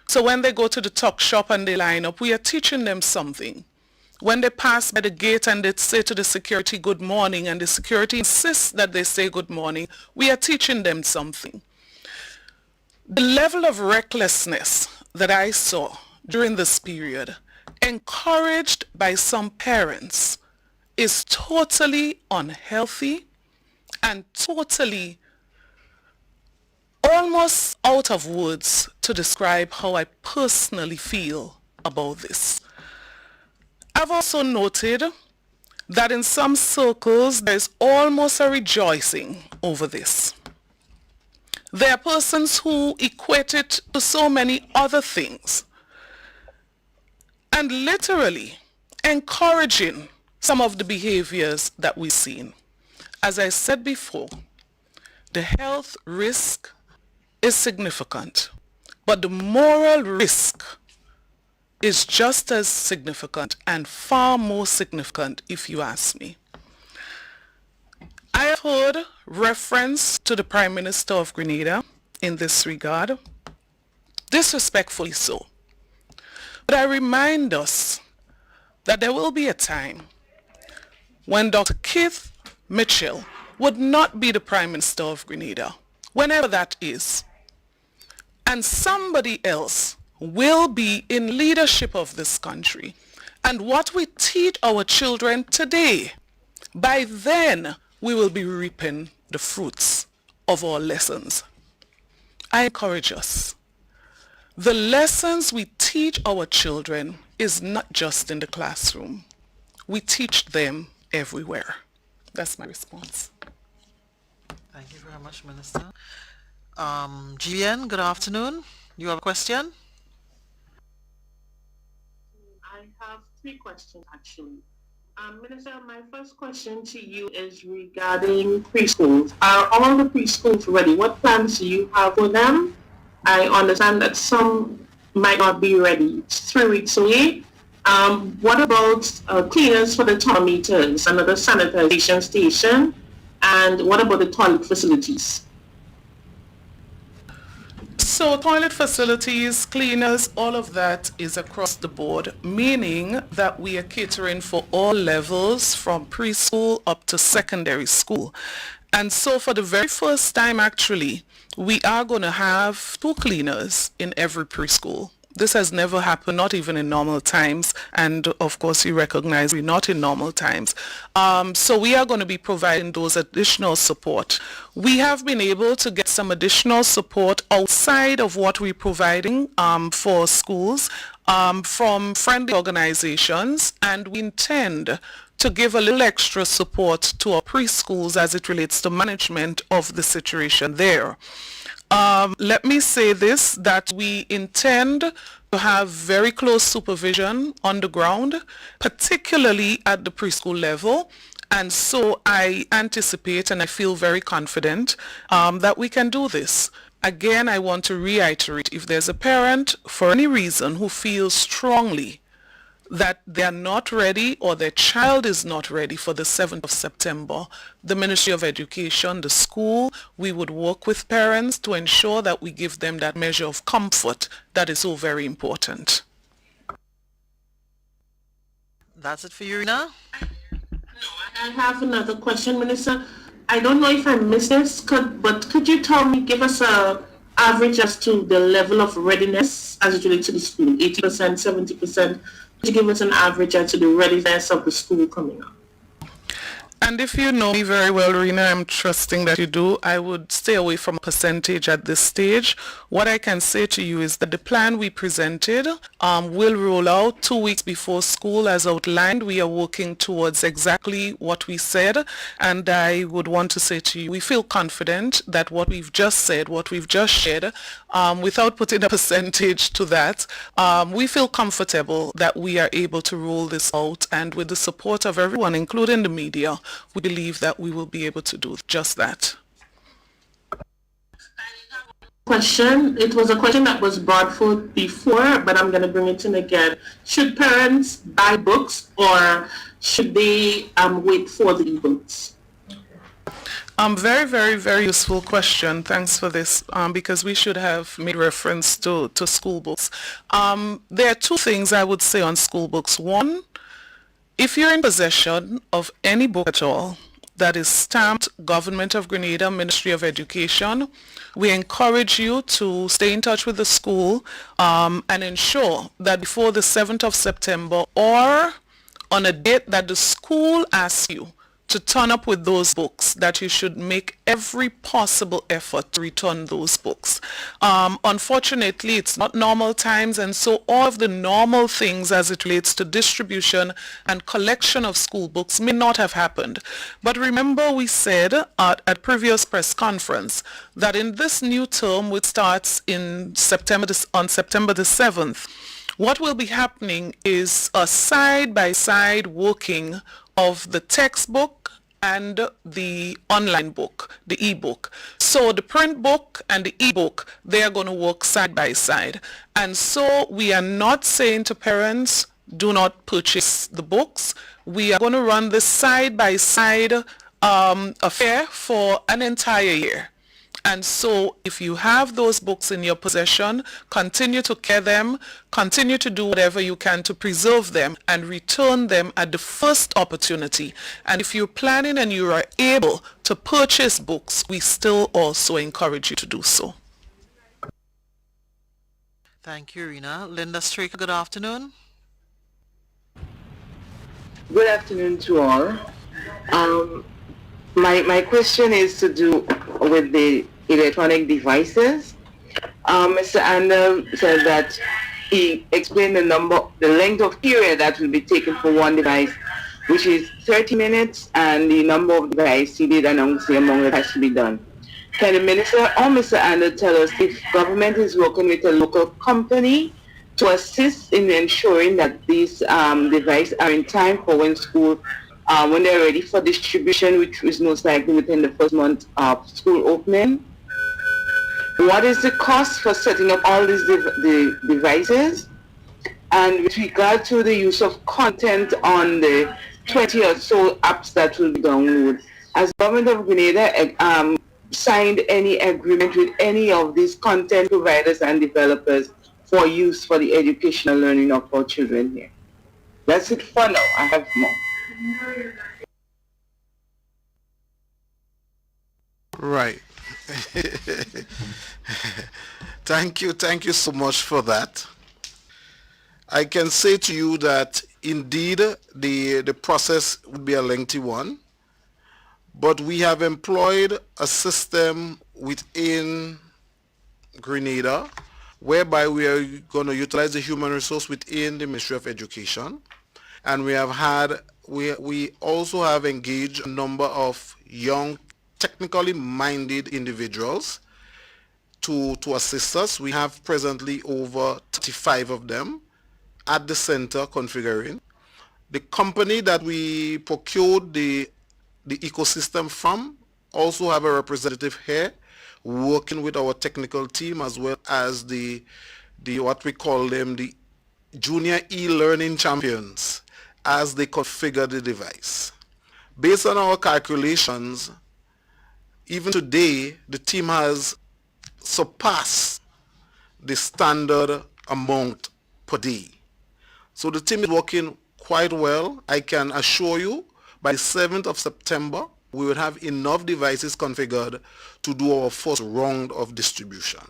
[SPEAKER 2] So when they go to the tuck shop and they line up, we are teaching them something. When they pass by the gate and they say to the security, good morning, and the security insists that they say good morning, we are teaching them something. The level of recklessness that I saw during this period, encouraged by some parents, is totally unhealthy and totally almost out of words to describe how I personally feel about this. I've also noted that in some circles there is almost a rejoicing over this. There are persons who equate it to so many other things and literally encouraging some of the behaviors that we've seen. As I said before, the health risk is significant, but the moral risk is just as significant and far more significant if you ask me. I have heard reference to the Prime Minister of Grenada in this regard, disrespectfully so. But I remind us that there will be a time when Dr. Keith Mitchell would not be the Prime Minister of Grenada, whenever that is, and somebody else will be in leadership of this country. And what we teach our children today, by then we will be reaping the fruits of our lessons. I encourage us. The lessons we teach our children is not just in the classroom. We teach them everywhere. That's my response.
[SPEAKER 1] Thank you very much, Minister. GBN, good afternoon. You have a question?
[SPEAKER 6] I have three questions, actually. Minister, my first question to you is regarding preschools. Are all the preschools ready? What plans do you have for them? I understand that some might not be ready. It's 3 weeks away. What about cleaners for the thermometers, another sanitization station? And what about the toilet facilities?
[SPEAKER 2] So toilet facilities, cleaners, all of that is across the board, meaning that we are catering for all levels from preschool up to secondary school. And so for the very first time, actually, we are going to have 2 cleaners in every preschool. This has never happened, not even in normal times. And of course, you recognize we're not in normal times. So we are going to be providing those additional support. We have been able to get some additional support outside of what we're providing for schools from friendly organizations, and we intend to give a little extra support to our preschools as it relates to management of the situation there. Let me say this, that we intend to have very close supervision on the ground, particularly at the preschool level. And so I anticipate and I feel very confident that we can do this. Again, I want to reiterate, if there's a parent for any reason who feels strongly that they are not ready or their child is not ready for the 7th of September, the Ministry of Education, the school, we would work with parents to ensure that we give them that measure of comfort that is so very important.
[SPEAKER 1] That's it for you, Rina?
[SPEAKER 6] I have another question, Minister. I don't know if I missed this, but could you give us a average as to the level of readiness as it relates to the school, 80%, 70%? Could you give us an average as to the readiness of the school coming up?
[SPEAKER 2] And if you know me very well, Rina, I'm trusting that you do, I would stay away from a percentage at this stage. What I can say to you is that the plan we presented will roll out 2 weeks before school as outlined. We are working towards exactly what we said, and I would want to say to you, we feel confident that what we've just said, what we've just shared, without putting a percentage to that, we feel comfortable that we are able to roll this out, and with the support of everyone, including the media, we believe that we will be able to do just that.
[SPEAKER 6] Question. It was a question that was brought forth before, but I'm going to bring it in again. Should parents buy books or should they wait for the e-books?
[SPEAKER 2] Very, very, very useful question. Thanks for this, because we should have made reference to school books. There are 2 things I would say on school books. One, if you're in possession of any book at all that is stamped Government of Grenada, Ministry of Education, we encourage you to stay in touch with the school and ensure that before the 7th of September or on a date that the school asks you to turn up with those books, that you should make every possible effort to return those books. Unfortunately, it's not normal times, and so all of the normal things as it relates to distribution and collection of school books may not have happened. But remember, we said at previous press conference that in this new term, which starts in on September the 7th, what will be happening is a side-by-side working of the textbook and the online book, the e-book. So the print book and the e-book, they are going to work side by side. And so we are not saying to parents, do not purchase the books. We are going to run this side by side affair for an entire year. And so if you have those books in your possession, continue to care them, continue to do whatever you can to preserve them and return them at the first opportunity. And if you're planning and you are able to purchase books, we still also encourage you to do so.
[SPEAKER 1] Thank you, Rena. Linda Straker, good afternoon.
[SPEAKER 7] Good afternoon to all. My question is to do with the electronic devices. Mr. Ander said that he explained the length of period that will be taken for one device, which is 30 minutes, and the number of devices he did announce the amount that has to be done. Can the minister or Mr. Ander tell us if government is working with a local company to assist in ensuring that these devices are in time for when school, when they're ready for distribution, which is most likely within the first month of school opening? What is the cost for setting up all these devices? And with regard to the use of content on the 20 or so apps that will be downloaded, has the government of Grenada signed any agreement with any of these content providers and developers for use for the educational learning of our children here? That's it for now. I have more.
[SPEAKER 4] Right. Thank you so much for that. I can say to you that indeed the process would be a lengthy one, but we have employed a system within Grenada whereby we are going to utilize the human resource within the Ministry of Education, and we also have engaged a number of young technically minded individuals to assist us. We have presently over 35 of them at the center configuring. The company that we procured the ecosystem from also have a representative here working with our technical team, as well as the what we call them, the junior e-learning champions, as they configure the device. Based on our calculations, even today, the team has surpassed the standard amount per day. So the team is working quite well. I can assure you, by the 7th of September, we will have enough devices configured to do our first round of distribution.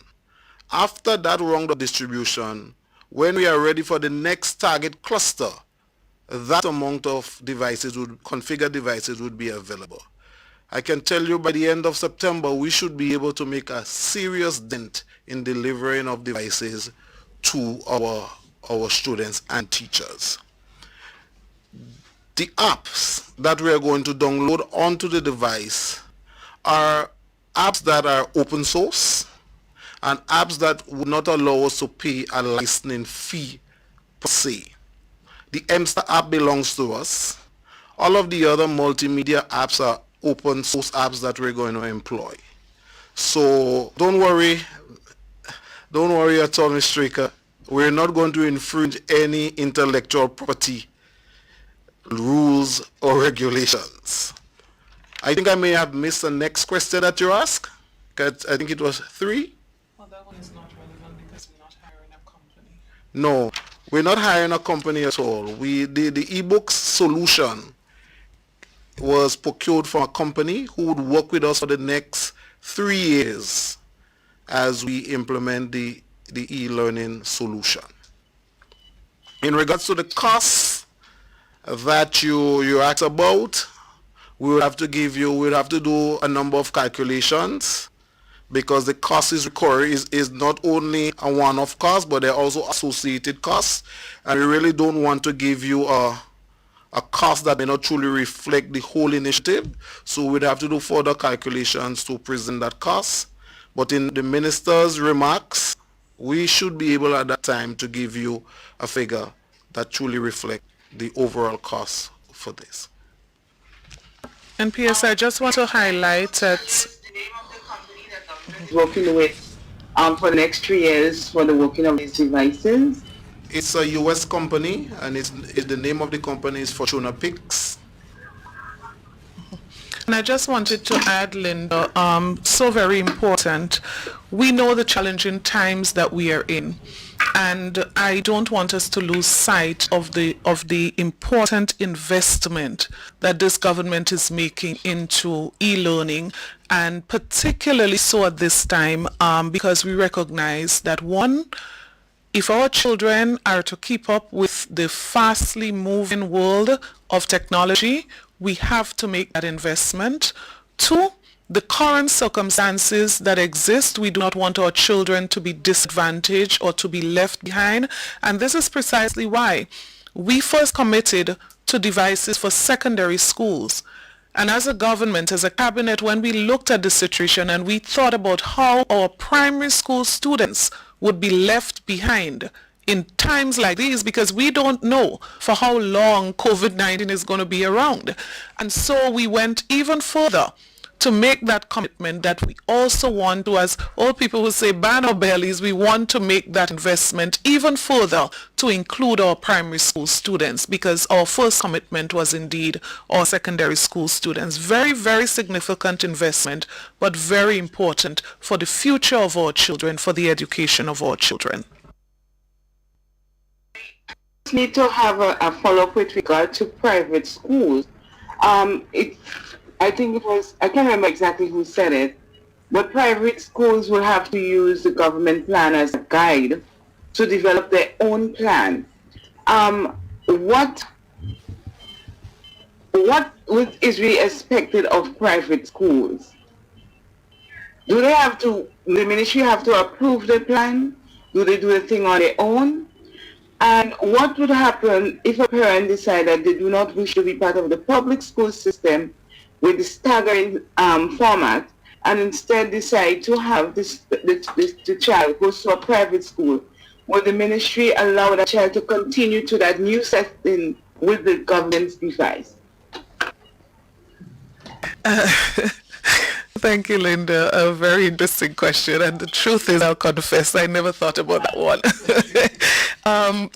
[SPEAKER 4] After that round of distribution, when we are ready for the next target cluster, that amount of configured devices would be available. I can tell you by the end of September, we should be able to make a serious dent in delivering of devices to our students and teachers. The apps that we are going to download onto the device are apps that are open source and apps that would not allow us to pay a licensing fee per se. The MSTER app belongs to us. All of the other multimedia apps are open source apps that we're going to employ. So don't worry at all, Ms. Straker. We're not going to infringe any intellectual property rules or regulations. I think I may have missed the next question that you asked. I think it was 3.
[SPEAKER 2] Well, that one is not relevant because we're not hiring a company.
[SPEAKER 4] No, we're not hiring a company at all. The ebooks solution was procured from a company who would work with us for the next 3 years as we implement the e-learning solution. In regards to the costs that you asked about, we'll have to do a number of calculations, because the cost is not only a one-off cost, but there are also associated costs, and we really don't want to give you a cost that may not truly reflect the whole initiative. So we'd have to do further calculations to present that cost. But in the minister's remarks, we should be able at that time to give you a figure that truly reflects the overall cost for this.
[SPEAKER 2] And PS, I just want to highlight that
[SPEAKER 7] the name of the company that government is working with for the next 3 years for the working of these devices.
[SPEAKER 4] It's a U.S. company, and the name of the company is Fortuna Pix.
[SPEAKER 2] and I just wanted to add, Linda, so very important. We know the challenging times that we are in, and I don't want us to lose sight of the important investment that this government is making into e-learning, and particularly so at this time, because we recognize that one, if our children are to keep up with the fastly moving world of technology, we have to make that investment. Two, the current circumstances that exist, we do not want our children to be disadvantaged or to be left behind. And this is precisely why we first committed to devices for secondary schools. And as a government, as a cabinet, when we looked at the situation and we thought about how our primary school students would be left behind in times like these, because we don't know for how long COVID-19 is going to be around. And so we went even further to make that commitment that we also want to, as old people will say, ban our bellies, we want to make that investment even further to include our primary school students, because our first commitment was indeed our secondary school students. Very, very significant investment, but very important for the future of our children, for the education of our children.
[SPEAKER 7] Need to have a follow-up with regard to private schools. I think it was, I can't remember exactly who said it, but private schools will have to use the government plan as a guide to develop their own plan. What is really expected of private schools? Do they have to, the ministry have to approve the plan? Do they do the thing on their own? And what would happen if a parent decides that they do not wish to be part of the public school system with the staggering format, and instead decide to have the child goes to a private school? Will the ministry allow the child to continue to that new setting with the government's device?
[SPEAKER 2] Thank you, Linda. A very interesting question. And the truth is, I'll confess, I never thought about that one.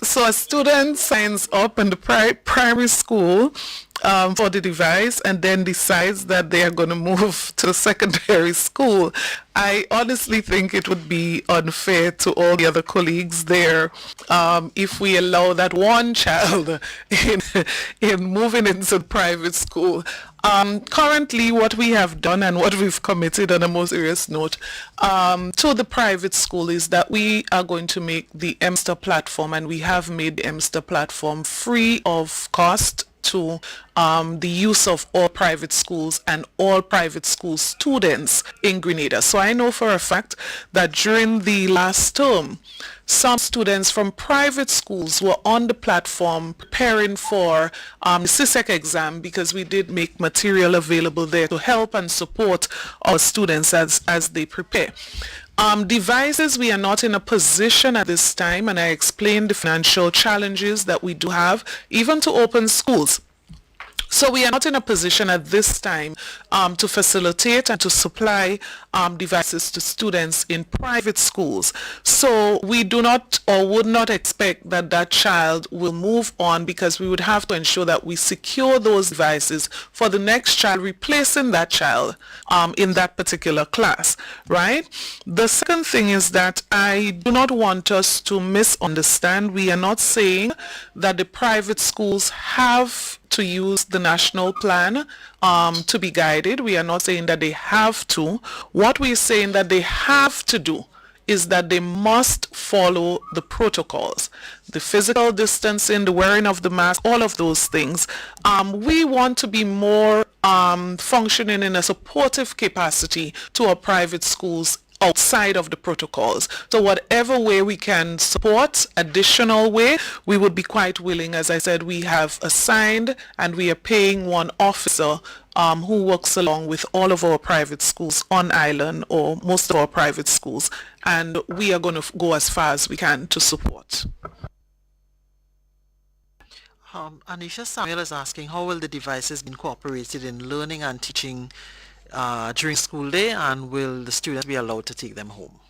[SPEAKER 2] So a student signs up in the primary school for the device and then decides that they are going to move to secondary school. I honestly think it would be unfair to all the other colleagues there if we allow that one child in moving into private school. Currently, what we have done and what we've committed on a more serious note to the private school is that we are going to make the MSTER platform, and we have made the MSTER platform free of cost to the use of all private schools and all private school students in Grenada. So I know for a fact that during the last term, some students from private schools were on the platform preparing for the CISEC exam, because we did make material available there to help and support our students as they prepare. Devices, we are not in a position at this time, and I explained the financial challenges that we do have, even to open schools. So we are not in a position at this time to facilitate and to supply devices to students in private schools. So we do not or would not expect that that child will move on, because we would have to ensure that we secure those devices for the next child replacing that child in that particular class, right? The second thing is that I do not want us to misunderstand. We are not saying that the private schools have to use the national plan to be guided. We are not saying that they have to. What we're saying that they have to do is that they must follow the protocols, the physical distancing, the wearing of the mask, all of those things. We want to be more functioning in a supportive capacity to our private schools outside of the protocols. So whatever way we can support, additional way, we would be quite willing. As I said, we have assigned and we are paying one officer who works along with all of our private schools on island, or most of our private schools, and we are going to go as far as we can to support.
[SPEAKER 1] Anisha Samuel is asking, how will the devices be incorporated in learning and teaching during school day, and will the students be allowed to take them home?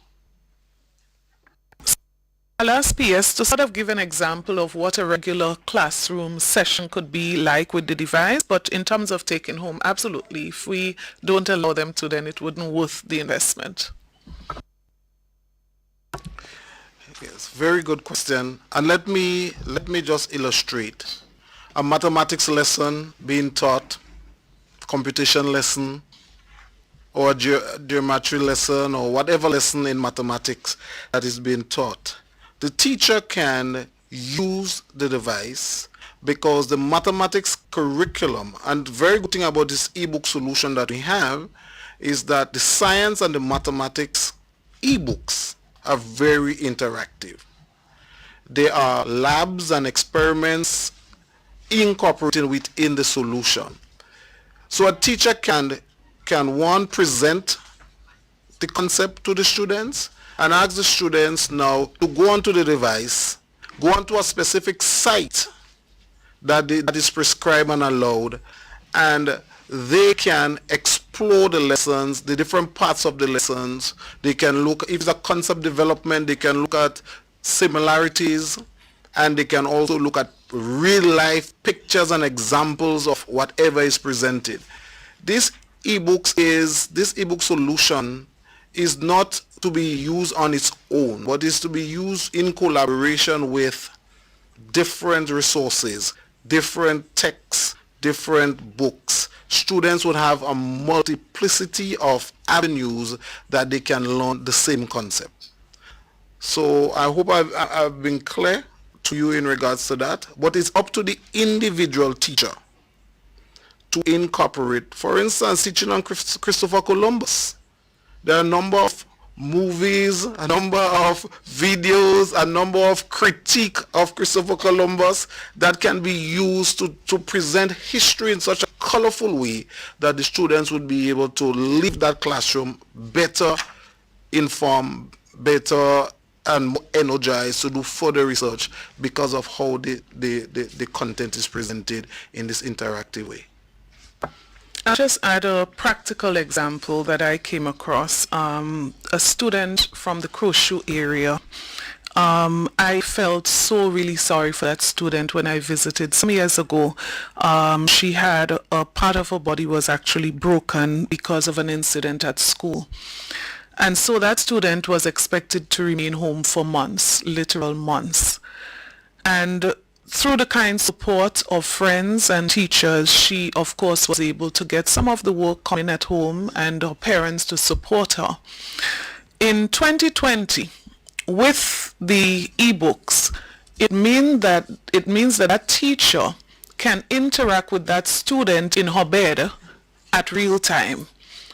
[SPEAKER 2] I'll ask PS to sort of give an example of what a regular classroom session could be like with the device, but in terms of taking home, absolutely. If we don't allow them to, then it wouldn't worth the investment.
[SPEAKER 4] Yes, very good question. And let me just illustrate. A mathematics lesson being taught, computation lesson, or geometry lesson, or whatever lesson in mathematics that is being taught. The teacher can use the device because the mathematics curriculum, and very good thing about this ebook solution that we have is that the science and the mathematics ebooks are very interactive. There are labs and experiments incorporated within the solution. So a teacher can one, present the concept to the students and ask the students now to go onto the device, go onto a specific site that is prescribed and allowed, and they can explore the lessons, the different parts of the lessons. They can look, if it's a concept development, they can look at similarities, and they can also look at real life pictures and examples of whatever is presented. This ebook solution is not to be used on its own, but is to be used in collaboration with different resources, different texts, different books. Students would have a multiplicity of avenues that they can learn the same concept. So I hope I've been clear to you in regards to that, but it's up to the individual teacher to incorporate. For instance, teaching on Christopher Columbus. There are a number of movies, a number of videos, a number of critique of Christopher Columbus that can be used to present history in such a colorful way that the students would be able to leave that classroom better informed, better and more energized to do further research because of how the content is presented in this interactive way.
[SPEAKER 2] I'll just add a practical example that I came across. A student from the Crochet area. I felt so really sorry for that student when I visited some years ago. She had a part of her body was actually broken because of an incident at school. And so that student was expected to remain home for months, literal months. And through the kind support of friends and teachers, she of course was able to get some of the work coming at home and her parents to support her. In 2020, with the ebooks, it means that that teacher can interact with that student in her bed at real time.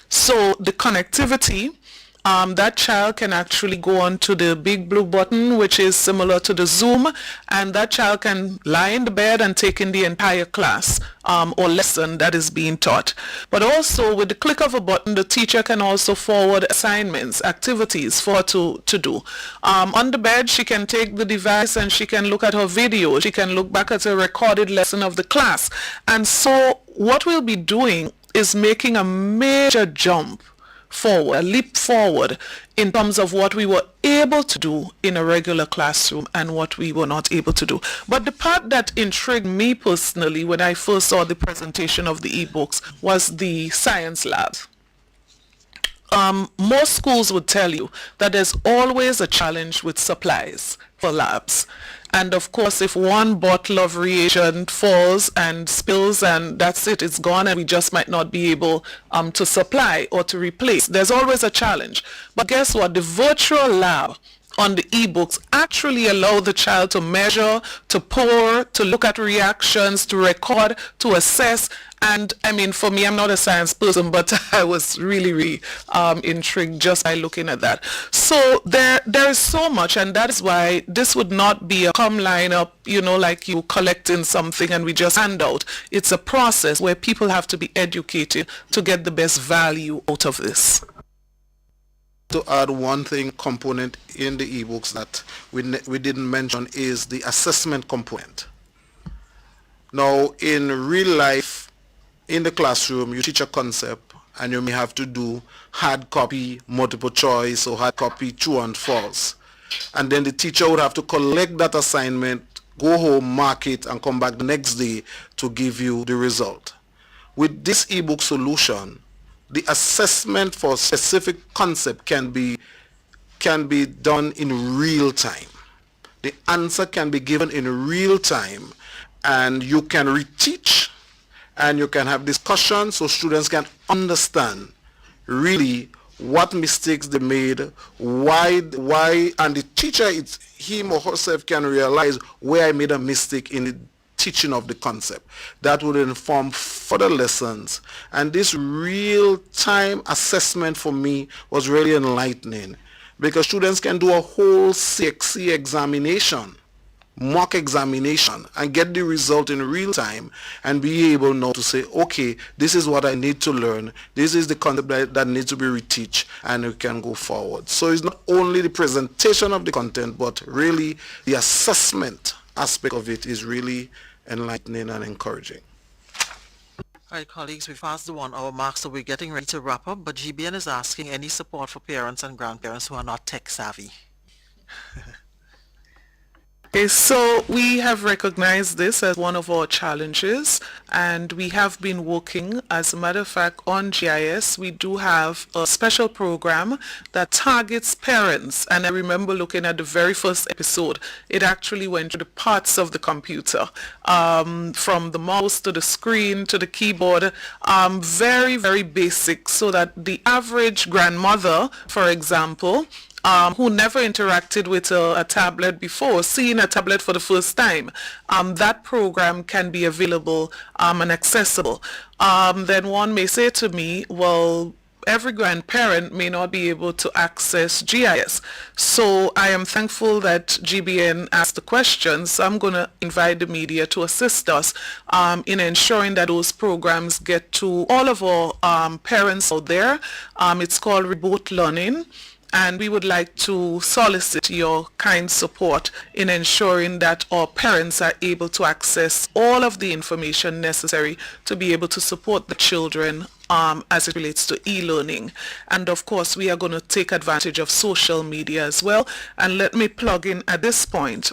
[SPEAKER 2] So the connectivity, that child can actually go on to the big blue button, which is similar to the Zoom, and that child can lie in the bed and take in the entire class or lesson that is being taught. But also with the click of a button, the teacher can also forward assignments, activities for her to do. On the bed, she can take the device and she can look at her video. She can look back at a recorded lesson of the class. And so what we'll be doing is making a major jump forward, a leap forward in terms of what we were able to do in a regular classroom and what we were not able to do. But the part that intrigued me personally when I first saw the presentation of the ebooks was the science lab. Most schools would tell you that there's always a challenge with supplies for labs. And of course, if one bottle of reagent falls and spills and that's it, it's gone, and we just might not be able to supply or to replace. There's always a challenge. But guess what? The virtual lab on the ebooks actually allow the child to measure, to pour, to look at reactions, to record, to assess. And I mean, for me, I'm not a science person, but I was really intrigued just by looking at that. So there is so much, and that is why this would not be a come line up, you know, like you collecting something and we just hand out. It's a process where people have to be educated to get the best value out of this.
[SPEAKER 4] To add one thing component in the ebooks that we didn't mention is the assessment component. Now, in real life, in the classroom, you teach a concept and you may have to do hard copy, multiple choice, or hard copy, true and false. And then the teacher would have to collect that assignment, go home, mark it, and come back the next day to give you the result. With this ebook solution, the assessment for a specific concept can be done in real time. The answer can be given in real time, and you can reteach and you can have discussions so students can understand really what mistakes they made, why, and the teacher, him or herself, can realize where I made a mistake in the teaching of the concept. That would inform further lessons. And this real-time assessment for me was really enlightening, because students can do a whole CXC examination, mock examination, and get the result in real time and be able now to say, okay, this is what I need to learn, this is the concept that needs to be retouched, and we can go forward. So it's not only the presentation of the content, but really the assessment aspect of it is really enlightening and encouraging.
[SPEAKER 1] All right, colleagues, we've passed the 1 hour mark, so we're getting ready to wrap up, but GBN is asking any support for parents and grandparents who are not tech savvy.
[SPEAKER 2] Okay, so we have recognized this as one of our challenges, and we have been working, as a matter of fact, on GIS. We do have a special program that targets parents, and I remember looking at the very first episode. It actually went to the parts of the computer, from the mouse to the screen to the keyboard, very, very basic, so that the average grandmother, for example, who never interacted with a tablet before, seeing a tablet for the first time, that program can be available and accessible. Then one may say to me, well, every grandparent may not be able to access GIS. So I am thankful that GBN asked the questions. So I'm going to invite the media to assist us in ensuring that those programs get to all of our parents out there. It's called Remote Learning. And we would like to solicit your kind support in ensuring that our parents are able to access all of the information necessary to be able to support the children as it relates to e-learning. And of course, we are going to take advantage of social media as well. And let me plug in at this point.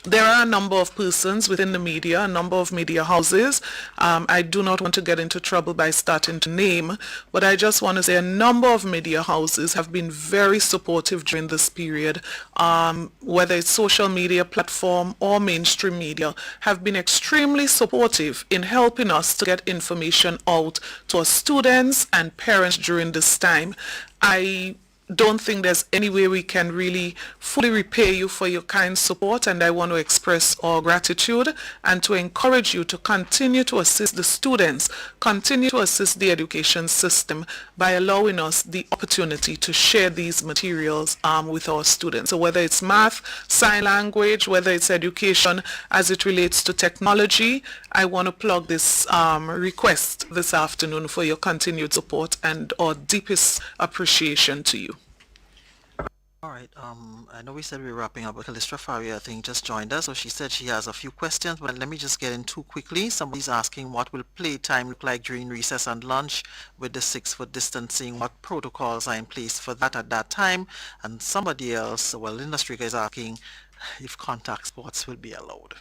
[SPEAKER 2] There are a number of persons within the media, a number of media houses. I do not want to get into trouble by starting to name, but I just want to say a number of media houses have been very supportive during this period, whether it's social media platform or mainstream media, have been extremely supportive in helping us to get information out to our students and parents during this time. I don't think there's any way we can really fully repay you for your kind support, and I want to express our gratitude and to encourage you to continue to assist the students, continue to assist the education system by allowing us the opportunity to share these materials with our students. So whether it's math, sign language, whether it's education as it relates to technology, I want to plug this request this afternoon for your continued support and our deepest appreciation to you.
[SPEAKER 1] All right, I know we said we were wrapping up, but Callistra Faria, I think, just joined us. So she said she has a few questions, but let me just get in too quickly. Somebody's asking what will playtime look like during recess and lunch with the 6-foot distancing? What protocols are in place for that at that time? And somebody else, well, Linda Stricker is asking if contact sports will be allowed.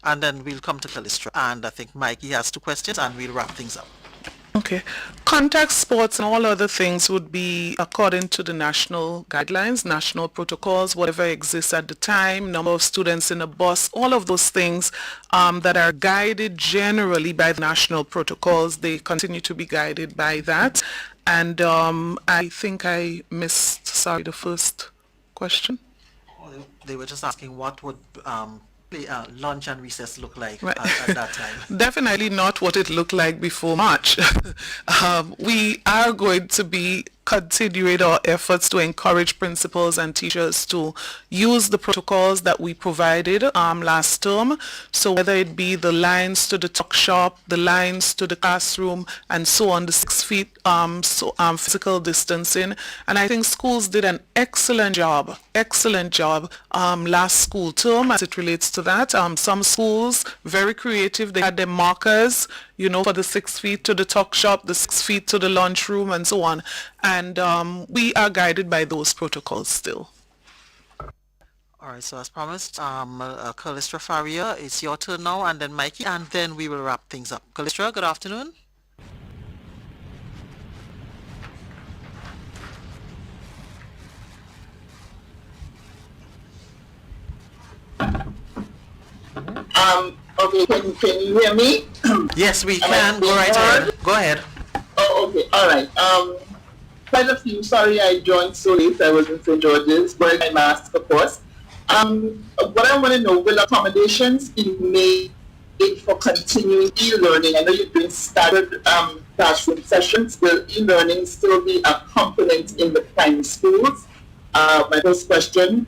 [SPEAKER 1] And then we'll come to Callistra. And I think Mikey has 2 questions, and we'll wrap things up.
[SPEAKER 2] Okay. Contact sports and all other things would be according to the national guidelines, national protocols, whatever exists at the time, number of students in a bus, all of those things that are guided generally by the national protocols. They continue to be guided by that. And I think I missed, the first question.
[SPEAKER 1] They were just asking what would lunch and recess look like
[SPEAKER 2] right.
[SPEAKER 1] at that time.
[SPEAKER 2] Definitely not what it looked like before March. We are going to be continuing our efforts to encourage principals and teachers to use the protocols that we provided last term. So whether it be the lines to the tuck shop, the lines to the classroom, and so on, the 6 feet physical distancing. And I think schools did an excellent job last school term as it relates to that. Some schools, very creative, they had their markers, you know, for the 6 feet to the tuck shop, the 6 feet to the lunchroom, and so on. And we are guided by those protocols still.
[SPEAKER 1] All right, so as promised, Callistra Faria, it's your turn now, and then Mikey, and then we will wrap things up. Callistra, good afternoon.
[SPEAKER 8] Okay, can you hear me?
[SPEAKER 1] Yes, we can. Go right ahead. Go ahead.
[SPEAKER 8] Oh, okay, all right. Quite a few. Sorry, I joined so late. I was in St. George's wearing my mask, of course. What I want to know: will accommodations be made for continuing e-learning? I know you're doing staggered classroom sessions. Will e-learning still be a component in the primary schools? My first question.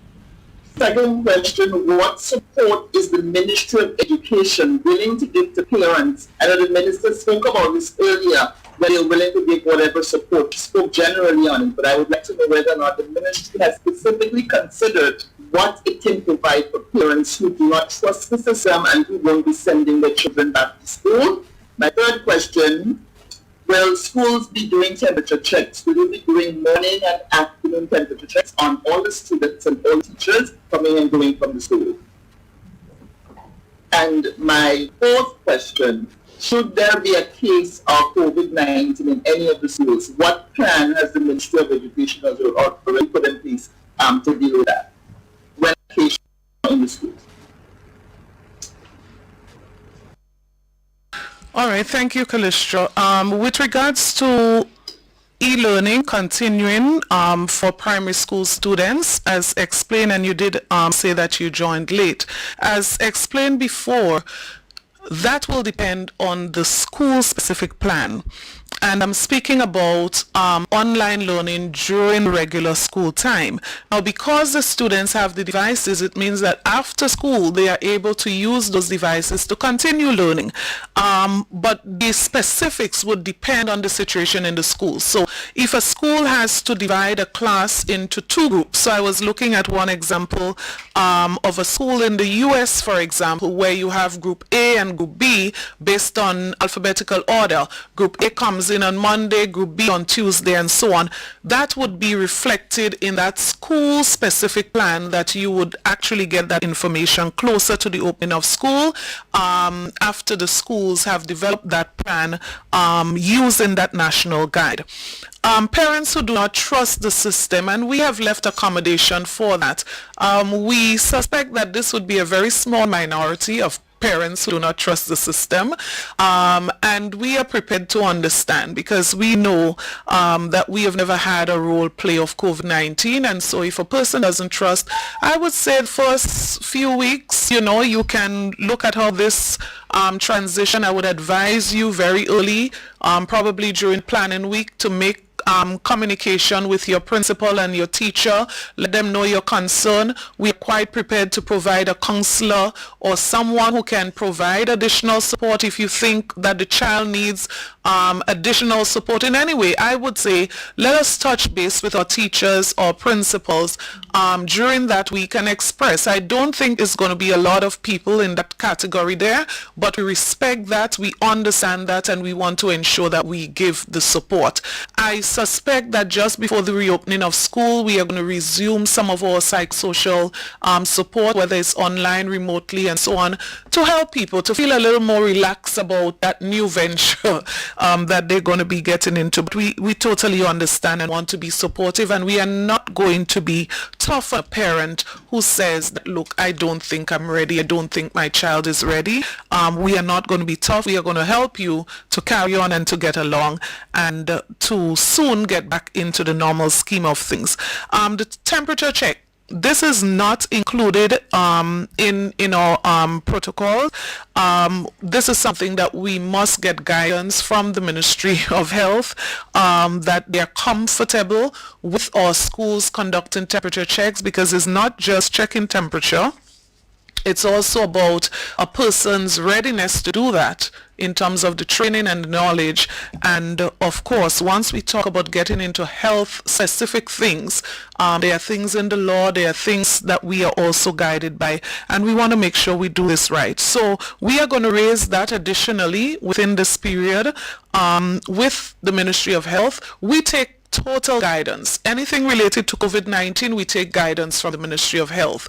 [SPEAKER 8] Second question, what support is the Ministry of Education willing to give to parents? I know the minister spoke about this earlier, that they're willing to give whatever support. She spoke generally on it, but I would like to know whether or not the ministry has specifically considered what it can provide for parents who do not trust the system and who won't be sending their children back to school. My third question, will schools be doing temperature checks? Will they be doing morning and afternoon temperature checks on all the students and all teachers coming and going from the school? And my fourth question, should there be a case of COVID-19 in any of the schools, what plan has the Ministry of Education already put in place to deal with that when a case in the schools?
[SPEAKER 2] All right, thank you, Callistra. With regards to e-learning continuing for primary school students, as explained, and you did say that you joined late. As explained before, that will depend on the school-specific plan. And I'm speaking about online learning during regular school time. Now, because the students have the devices, it means that after school, they are able to use those devices to continue learning. But the specifics would depend on the situation in the school. So if a school has to divide a class into 2 groups, so I was looking at one example of a school in the US, for example, where you have Group A and Group B based on alphabetical order. Group A comes in on Monday, Group B on Tuesday, and so on. That would be reflected in that school-specific plan, that you would actually get that information closer to the opening of school after the schools have developed that plan using that national guide. Parents who do not trust the system, and we have left accommodation for that. We suspect that this would be a very small minority of parents who do not trust the system, and we are prepared to understand, because we know that we have never had a role play of COVID-19, and so if a person doesn't trust, I would say the first few weeks, you know, you can look at how this transition. I would advise you very early, probably during planning week, to make communication with your principal and your teacher. Let them know your concern. We are quite prepared to provide a counselor or someone who can provide additional support if you think that the child needs additional support in any way. I would say let us touch base with our teachers or principals during that week and express. I don't think there's going to be a lot of people in that category there, but we respect that, we understand that, and we want to ensure that we give the support. I suspect that just before the reopening of school, we are going to resume some of our psychosocial support, whether it's online, remotely, and so on, to help people to feel a little more relaxed about that new venture that they're going to be getting into. But we totally understand and want to be supportive, and we are not going to be tough on a parent who says that, look, I don't think I'm ready, I don't think my child is ready. We are not going to be tough. We are going to help you to carry on and to get along and to soon get back into the normal scheme of things. The temperature check. this is not included in our protocol. This is something that we must get guidance from the Ministry of Health, that they're comfortable with our schools conducting temperature checks, because it's not just checking temperature. It's also about a person's readiness to do that in terms of the training and the knowledge. And of course, once we talk about getting into health specific things, there are things in the law, there are things that we are also guided by, and we want to make sure we do this right. So we are going to raise that additionally within this period with the Ministry of Health. We take total guidance. Anything related to COVID-19, we take guidance from the Ministry of Health.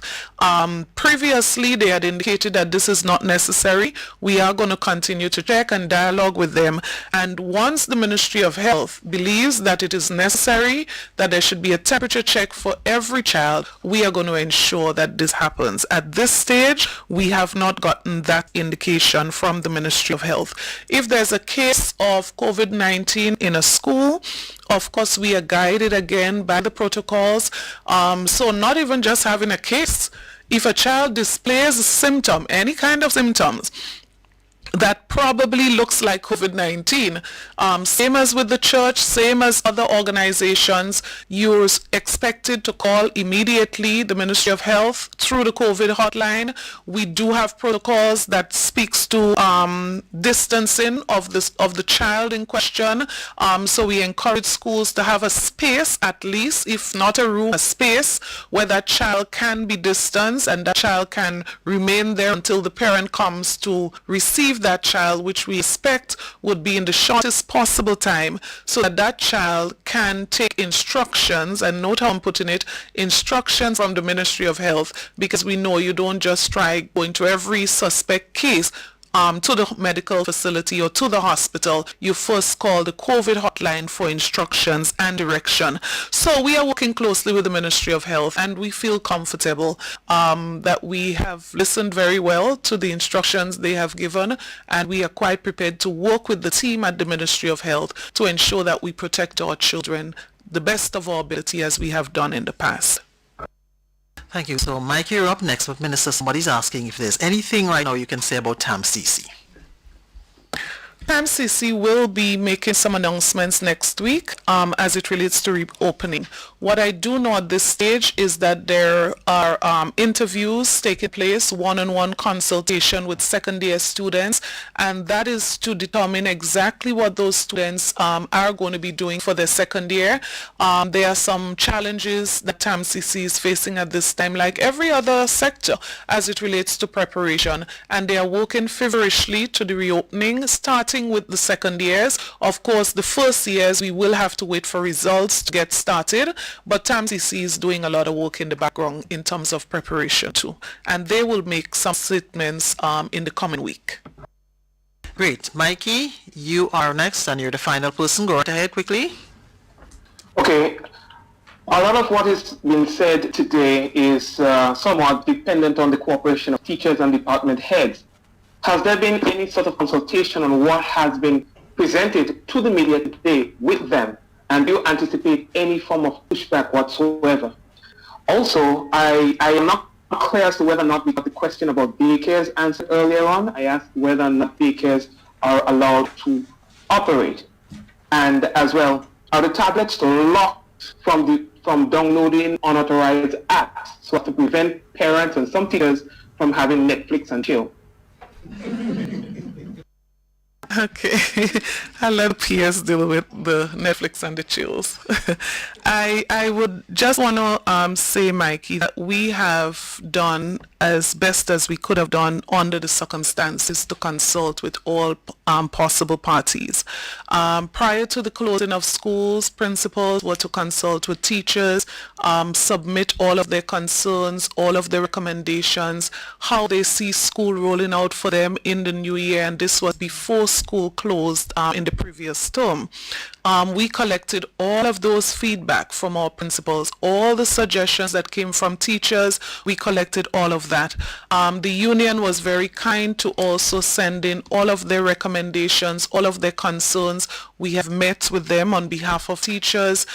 [SPEAKER 2] Previously, they had indicated that this is not necessary. We are going to continue to check and dialogue with them. And once the Ministry of Health believes that it is necessary, that there should be a temperature check for every child, we are going to ensure that this happens. At this stage, we have not gotten that indication from the Ministry of Health. If there's a case of COVID-19 in a school, of course, we are guided again by the protocols. So not even just having a case. If a child displays a symptom, any kind of symptoms, that probably looks like COVID-19. Same as with the church, same as other organizations, you're expected to call immediately the Ministry of Health through the COVID hotline. We do have protocols that speaks to distancing of the child in question. So we encourage schools to have a space, at least, if not a room, a space where that child can be distanced and that child can remain there until the parent comes to receive that child, which we expect would be in the shortest possible time, so that that child can take instructions, and note how I'm putting it, instructions from the Ministry of Health, because we know you don't just try going to every suspect case to the medical facility or to the hospital. You first call the COVID hotline for instructions and direction. So we are working closely with the Ministry of Health, and we feel comfortable that we have listened very well to the instructions they have given, and we are quite prepared to work with the team at the Ministry of Health to ensure that we protect our children the best of our ability, as we have done in the past.
[SPEAKER 1] Thank you. So Mike, you're up next. But Minister, somebody's asking if there's anything right now you can say about TAMCC.
[SPEAKER 2] TAMCC will be making some announcements next week as it relates to reopening. What I do know at this stage is that there are interviews taking place, one-on-one consultation with second year students, and that is to determine exactly what those students are going to be doing for their second year. There are some challenges that TAMCC is facing at this time, like every other sector, as it relates to preparation, and they are working feverishly to the reopening, starting with the second years. Of course, the first years we will have to wait for results to get started, but TAMCC is doing a lot of work in the background in terms of preparation too, and they will make some statements in the coming week.
[SPEAKER 1] Great. Mikey, you are next, and you're the final person. Go right ahead quickly.
[SPEAKER 5] Okay. A lot of what is being said today is somewhat dependent on the cooperation of teachers and department heads. Has there been any sort of consultation on what has been presented to the media today with them? And do you anticipate any form of pushback whatsoever? Also, I am not clear as to whether or not we got the question about daycares answered earlier on. I asked whether or not daycares are allowed to operate. And as well, are the tablets locked from downloading unauthorized apps, so as to prevent parents and some teachers from having Netflix and chill?
[SPEAKER 2] Okay, I'll let PS deal with the Netflix and the chills. I would just want to say, Mikey, that we have done as best as we could have done under the circumstances to consult with all possible parties. Prior to the closing of schools, principals were to consult with teachers, submit all of their concerns, all of their recommendations, how they see school rolling out for them in the new year, and this was before school closed in the previous term. We collected all of those feedback from our principals, all the suggestions that came from teachers. We collected all of that. The union was very kind to also send in all of their recommendations, all of their concerns. We have met with them on behalf of teachers.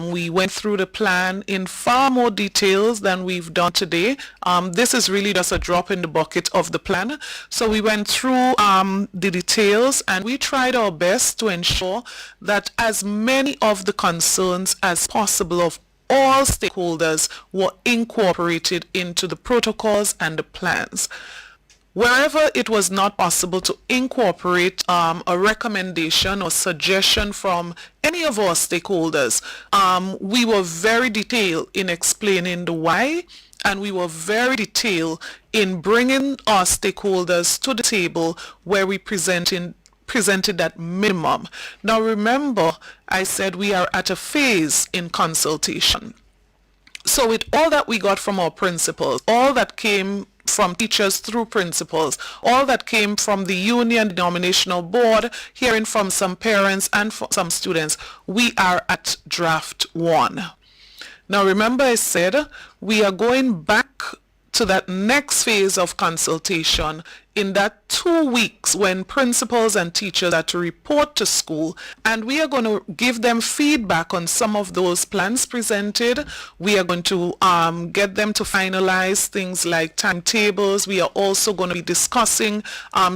[SPEAKER 2] We went through the plan in far more details than we've done today. This is really just a drop in the bucket of the plan. So we went through the details, and we tried our best to ensure that as many of the concerns as possible of all stakeholders were incorporated into the protocols and the plans. Wherever it was not possible to incorporate a recommendation or suggestion from any of our stakeholders, we were very detailed in explaining the why, and we were very detailed in bringing our stakeholders to the table where we presented that minimum. Now remember, I said we are at a phase in consultation. So with all that we got from our principals, all that came from teachers through principals, all that came from the union denominational board, hearing from some parents and from some students, we are at draft 1. Now remember, I said we are going back to that next phase of consultation in that 2 weeks when principals and teachers are to report to school, and we are going to give them feedback on some of those plans presented. We are going to get them to finalize things like timetables. We are also going to be discussing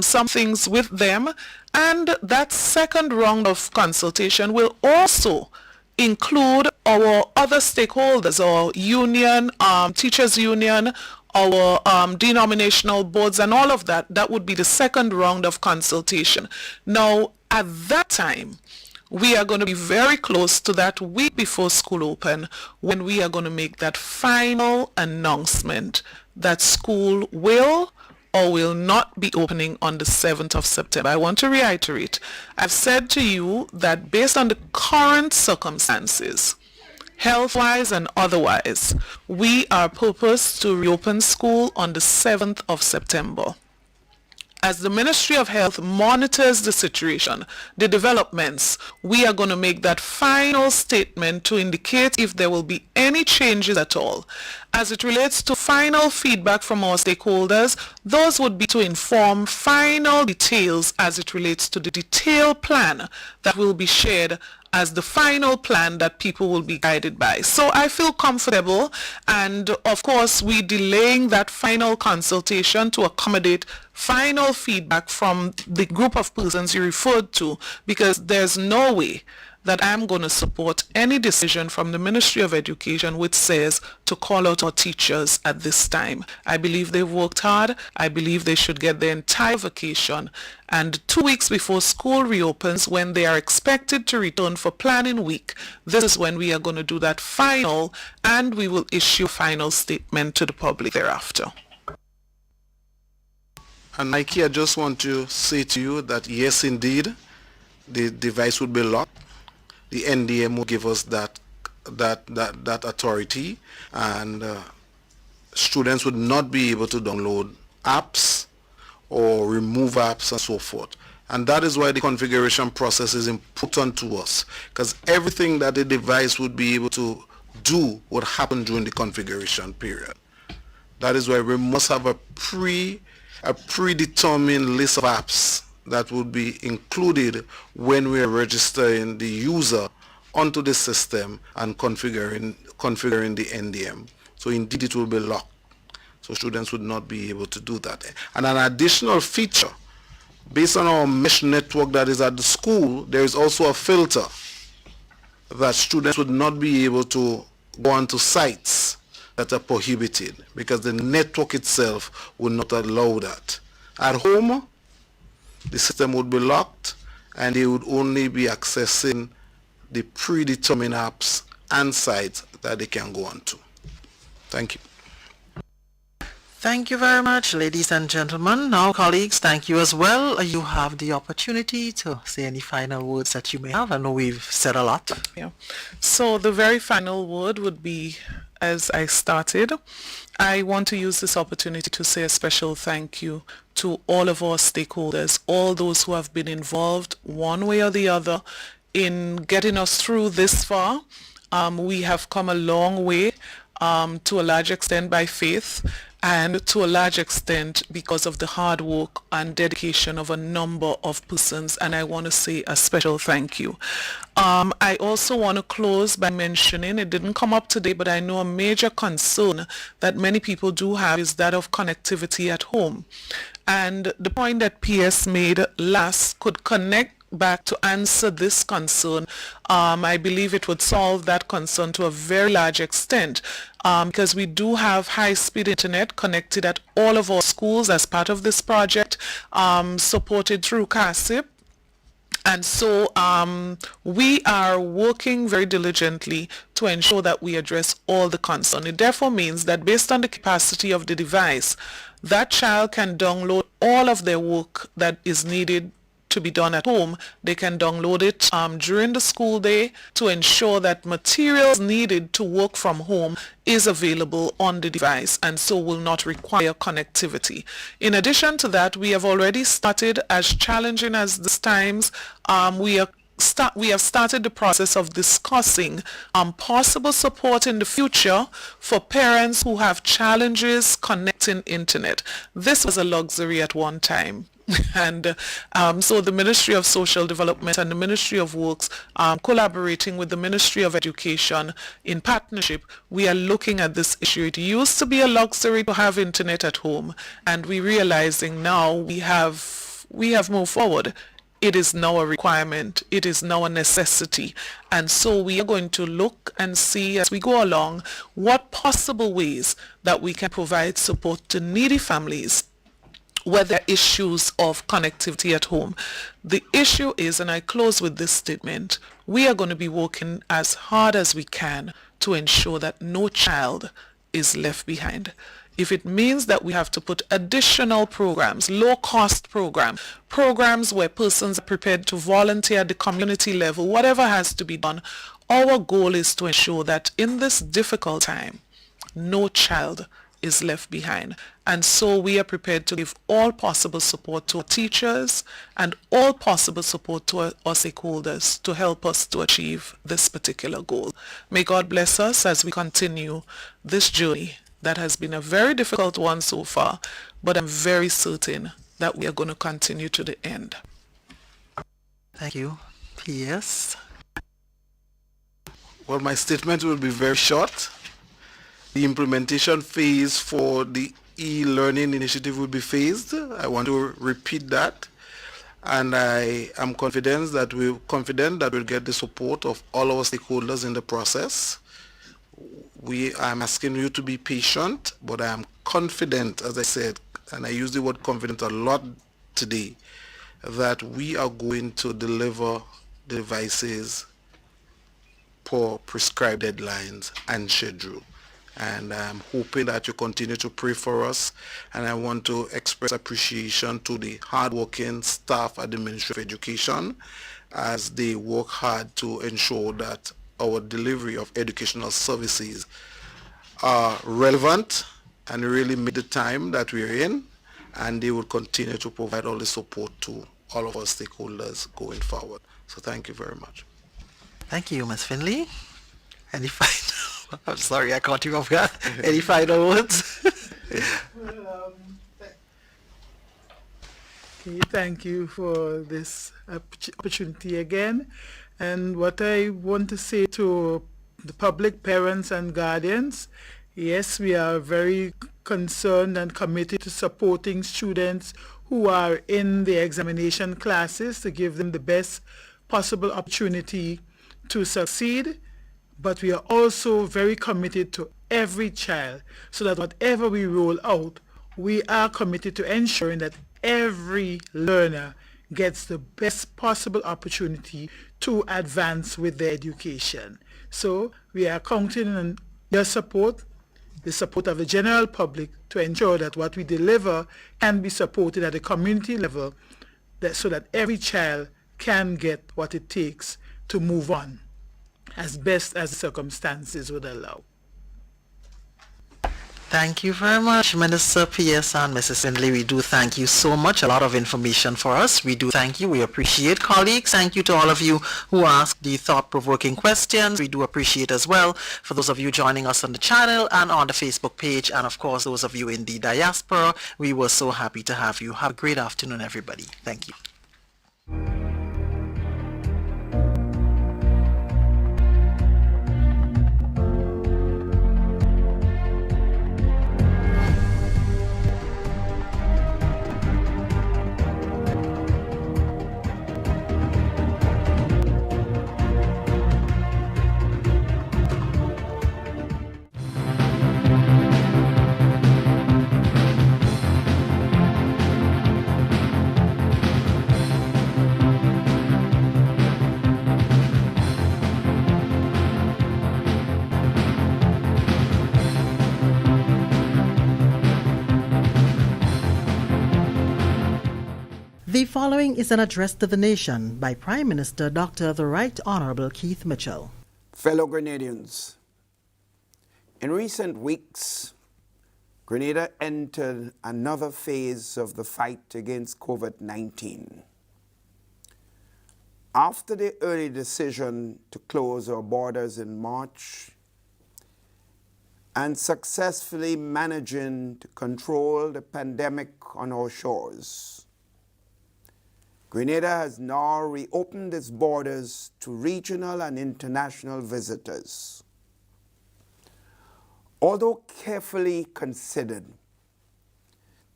[SPEAKER 2] some things with them, and that second round of consultation will also include our other stakeholders, our union, teachers union, our denominational boards, and all of that. That would be the second round of consultation. Now, at that time, we are going to be very close to that week before school open, when we are going to make that final announcement that school will or will not be opening on the 7th of September. I want to reiterate, I've said to you that based on the current circumstances, health-wise and otherwise, we are purposed to reopen school on the 7th of September. As the Ministry of Health monitors the situation, the developments, we are going to make that final statement to indicate if there will be any changes at all. As it relates to final feedback from our stakeholders, those would be to inform final details as it relates to the detailed plan that will be shared as the final plan that people will be guided by. So I feel comfortable, and of course we're delaying that final consultation to accommodate final feedback from the group of persons you referred to, because there's no way that I'm going to support any decision from the Ministry of Education which says to call out our teachers at this time. I believe they've worked hard. I believe they should get their entire vacation. And 2 weeks before school reopens, when they are expected to return for planning week, this is when we are going to do that final, and we will issue a final statement to the public thereafter.
[SPEAKER 4] And Nike, I just want to say to you that yes, indeed, the device would be locked. The NDM will give us that authority, and students would not be able to download apps or remove apps and so forth. And that is why the configuration process is important to us, because everything that the device would be able to do would happen during the configuration period. That is why we must have a predetermined list of apps that would be included when we are registering the user onto the system and configuring the NDM. So indeed it will be locked. So students would not be able to do that. And an additional feature, based on our mesh network that is at the school, there is also a filter that students would not be able to go onto sites that are prohibited, because the network itself will not allow that. At home, the system would be locked, and they would only be accessing the predetermined apps and sites that they can go onto. Thank you.
[SPEAKER 1] Thank you very much, ladies and gentlemen. Now, colleagues, thank you as well. You have the opportunity to say any final words that you may have. I know we've said a lot.
[SPEAKER 2] Yeah. So the very final word would be, as I started, I want to use this opportunity to say a special thank you to all of our stakeholders, all those who have been involved one way or the other in getting us through this far. We have come a long way, to a large extent by faith, and to a large extent because of the hard work and dedication of a number of persons, and I want to say a special thank you. I also want to close by mentioning, it didn't come up today, but I know a major concern that many people do have is that of connectivity at home. And the point that PS made last could connect back to answer this concern. I believe it would solve that concern to a very large extent, because we do have high-speed internet connected at all of our schools as part of this project, supported through CASIP. And so we are working very diligently to ensure that we address all the concerns. It therefore means that based on the capacity of the device, that child can download all of their work that is needed to be done at home. They can download it during the school day to ensure that materials needed to work from home is available on the device and so will not require connectivity. In addition to that, we have already started, as challenging as these times, we have started the process of discussing possible support in the future for parents who have challenges connecting internet. This was a luxury at one time. And so the Ministry of Social Development and the Ministry of Works, collaborating with the Ministry of Education in partnership, we are looking at this issue. It used to be a luxury to have internet at home, and we're realizing now we have moved forward. It is now a requirement. It is now a necessity. And so we are going to look and see as we go along what possible ways that we can provide support to needy families where there are issues of connectivity at home. The issue is, and I close with this statement, we are going to be working as hard as we can to ensure that no child is left behind. If it means that we have to put additional programs, low-cost programs where persons are prepared to volunteer at the community level, whatever has to be done, our goal is to ensure that in this difficult time, no child is left behind. And so we are prepared to give all possible support to our teachers and all possible support to our stakeholders to help us to achieve this particular goal. May God bless us as we continue this journey that has been a very difficult one so far, but I'm very certain that we are going to continue to the end.
[SPEAKER 1] Thank you. P.S.
[SPEAKER 4] Well, my statement will be very short. The implementation phase for the e-learning initiative will be phased. I want to repeat that. And I am confident that we'll get the support of all our stakeholders in the process. I'm asking you to be patient, but I am confident, as I said, and I use the word confident a lot today, that we are going to deliver the devices per prescribed deadlines and schedule. And I'm hoping that you continue to pray for us. And I want to express appreciation to the hardworking staff at the Ministry of Education as they work hard to ensure that our delivery of educational services are relevant and really meet the time that we're in. And they will continue to provide all the support to all of our stakeholders going forward. So thank you very much.
[SPEAKER 1] Thank you, Ms. Finley. Any final? I'm sorry, I caught you off guard. Any final words?
[SPEAKER 3] Okay, thank you for this opportunity again. And what I want to say to the public, parents and guardians, yes, we are very concerned and committed to supporting students who are in the examination classes to give them the best possible opportunity to succeed. But we are also very committed to every child, so that whatever we roll out, we are committed to ensuring that every learner gets the best possible opportunity to advance with their education. So we are counting on your support, the support of the general public, to ensure that what we deliver can be supported at the community level, so that every child can get what it takes to move on as best as circumstances would allow.
[SPEAKER 1] Thank you very much, Minister P.S. and Mrs. Findlay. We do thank you so much. A lot of information for us. We do thank you. We appreciate, colleagues. Thank you to all of you who asked the thought-provoking questions. We do appreciate as well for those of you joining us on the channel and on the Facebook page. And of course, those of you in the diaspora, we were so happy to have you. Have a great afternoon, everybody. Thank you.
[SPEAKER 9] The following is an address to the nation by Prime Minister Dr. the Right Honorable Keith Mitchell.
[SPEAKER 10] Fellow Grenadians, in recent weeks, Grenada entered another phase of the fight against COVID-19. After the early decision to close our borders in March and successfully managing to control the pandemic on our shores, Grenada has now reopened its borders to regional and international visitors. Although carefully considered,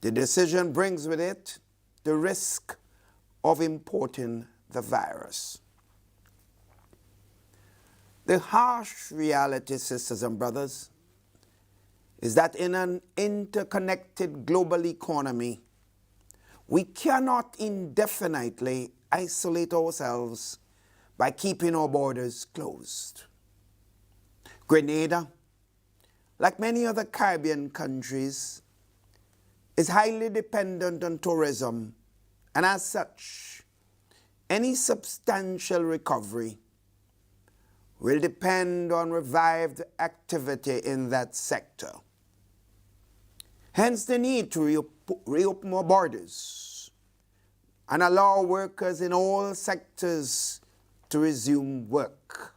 [SPEAKER 10] the decision brings with it the risk of importing the virus. The harsh reality, sisters and brothers, is that in an interconnected global economy, we cannot indefinitely isolate ourselves by keeping our borders closed. Grenada, like many other Caribbean countries, is highly dependent on tourism, and as such, any substantial recovery will depend on revived activity in that sector. Hence the need to reopen our borders and allow workers in all sectors to resume work.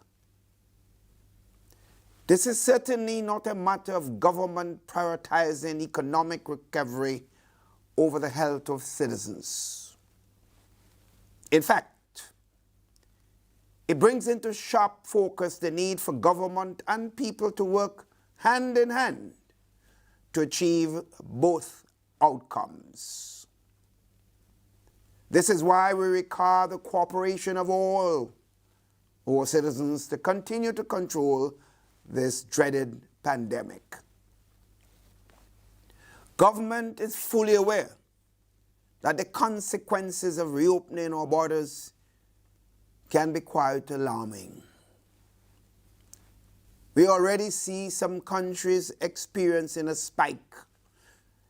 [SPEAKER 10] This is certainly not a matter of government prioritizing economic recovery over the health of citizens. In fact, it brings into sharp focus the need for government and people to work hand in hand to achieve both outcomes. This is why we require the cooperation of all our citizens to continue to control this dreaded pandemic. Government is fully aware that the consequences of reopening our borders can be quite alarming. We already see some countries experiencing a spike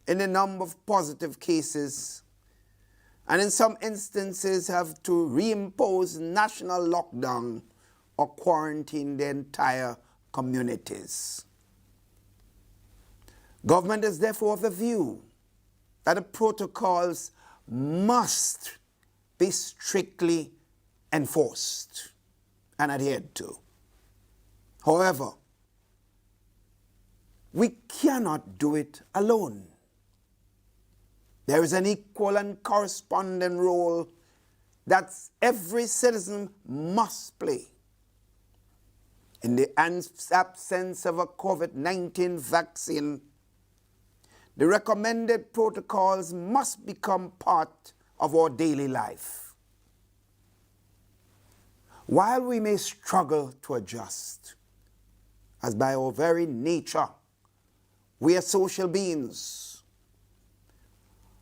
[SPEAKER 10] in the number of positive cases, and in some instances have to reimpose national lockdown or quarantine the entire communities. Government is therefore of the view that the protocols must be strictly enforced and adhered to. However, we cannot do it alone. There is an equal and corresponding role that every citizen must play. In the absence of a COVID-19 vaccine, the recommended protocols must become part of our daily life. While we may struggle to adjust, as by our very nature, we are social beings,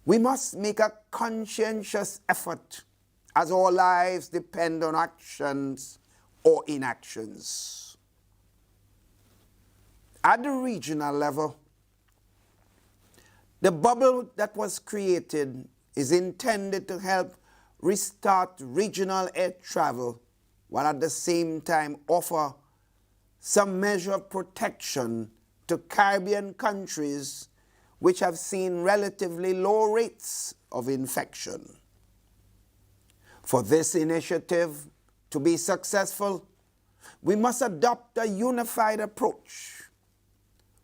[SPEAKER 10] we must make a conscientious effort as our lives depend on actions or inactions. At the regional level, the bubble that was created is intended to help restart regional air travel while at the same time offer some measure of protection to Caribbean countries which have seen relatively low rates of infection. For this initiative to be successful, we must adopt a unified approach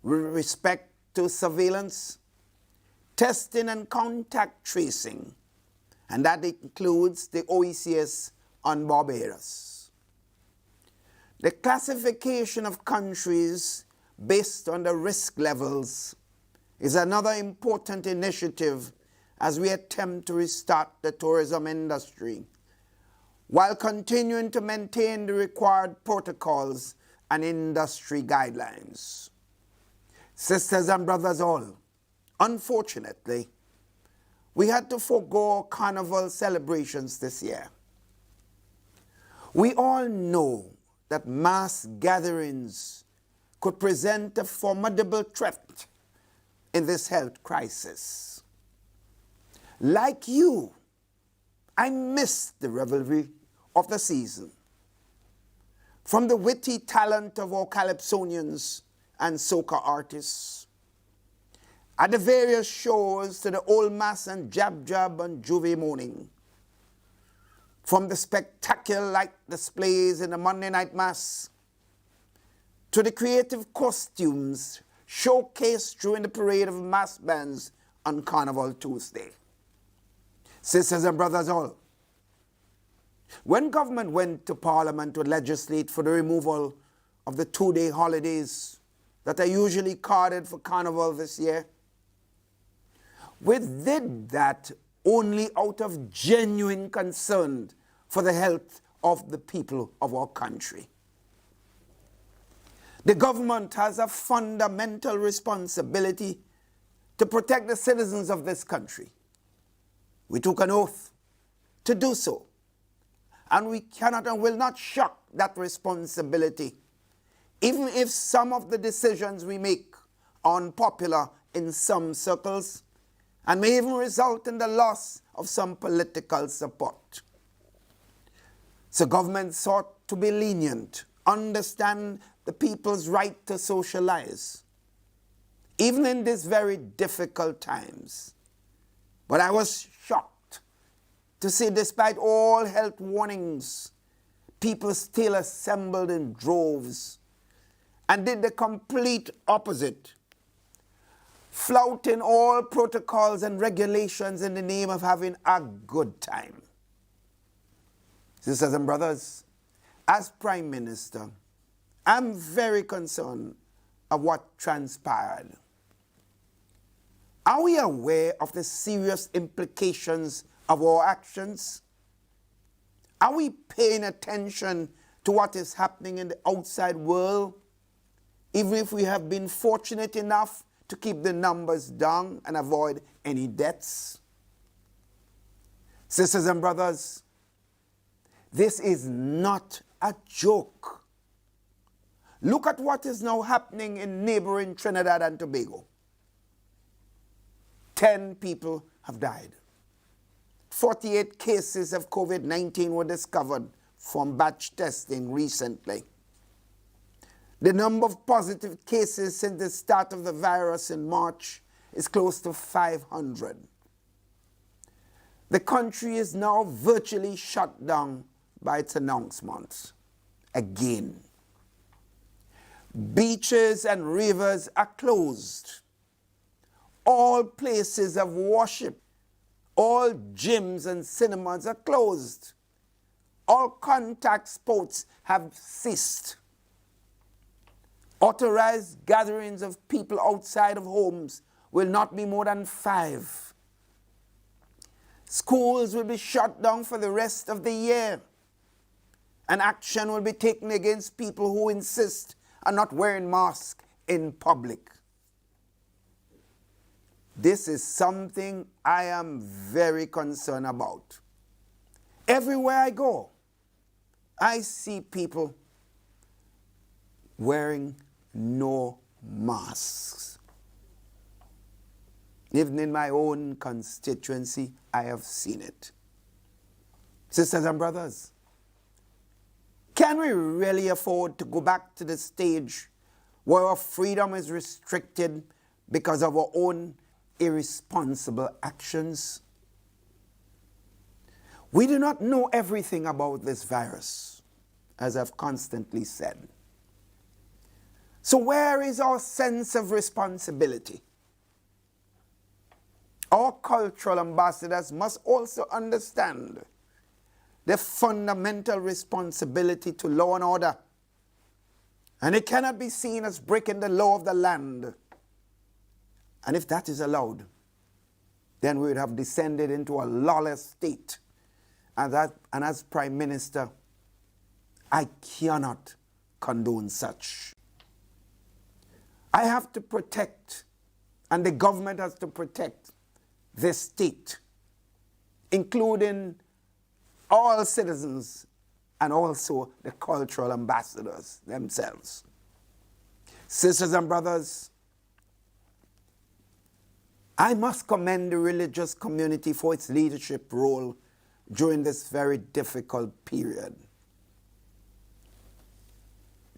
[SPEAKER 10] with respect to surveillance, testing and contact tracing, and that includes the OECS on Barbados. The classification of countries based on the risk levels is another important initiative as we attempt to restart the tourism industry, while continuing to maintain the required protocols and industry guidelines. Sisters and brothers all, unfortunately, we had to forego carnival celebrations this year. We all know that mass gatherings could present a formidable threat in this health crisis. Like you, I missed the revelry of the season. From the witty talent of our calypsonians and soca artists, at the various shows to the old mass and jab and juve morning, from the spectacular light displays in the Monday night mass, to the creative costumes showcased during the parade of mass bands on Carnival Tuesday. Sisters and brothers all, when government went to Parliament to legislate for the removal of the 2-day holidays that are usually carded for Carnival this year, we did that only out of genuine concern for the health of the people of our country. The government has a fundamental responsibility to protect the citizens of this country. We took an oath to do so, and we cannot and will not shirk that responsibility, even if some of the decisions we make are unpopular in some circles and may even result in the loss of some political support. So government sought to be lenient, understand the people's right to socialize, even in these very difficult times. But I was shocked to see, despite all health warnings, people still assembled in droves and did the complete opposite, flouting all protocols and regulations in the name of having a good time. Sisters and brothers, as Prime Minister, I'm very concerned of what transpired. Are we aware of the serious implications of our actions? Are we paying attention to what is happening in the outside world, even if we have been fortunate enough to keep the numbers down and avoid any deaths? Sisters and brothers, this is not a joke. Look at what is now happening in neighboring Trinidad and Tobago. 10 people have died. 48 cases of COVID-19 were discovered from batch testing recently. The number of positive cases since the start of the virus in March is close to 500. The country is now virtually shut down by its announcements again. Beaches and rivers are closed. All places of worship, all gyms and cinemas are closed. All contact sports have ceased. Authorized gatherings of people outside of homes will not be more than 5. Schools will be shut down for the rest of the year, and action will be taken against people who insist on not wearing masks in public. This is something I am very concerned about. Everywhere I go, I see people wearing no masks. Even in my own constituency, I have seen it. Sisters and brothers, can we really afford to go back to the stage where our freedom is restricted because of our own irresponsible actions. We do not know everything about this virus, as I've constantly said. So where is our sense of responsibility? Our cultural ambassadors must also understand the fundamental responsibility to law and order. And it cannot be seen as breaking the law of the land. And if that is allowed, then we would have descended into a lawless state. And as Prime Minister, I cannot condone such. I have to protect, and the government has to protect, this state, including all citizens and also the cultural ambassadors themselves. Sisters and brothers, I must commend the religious community for its leadership role during this very difficult period.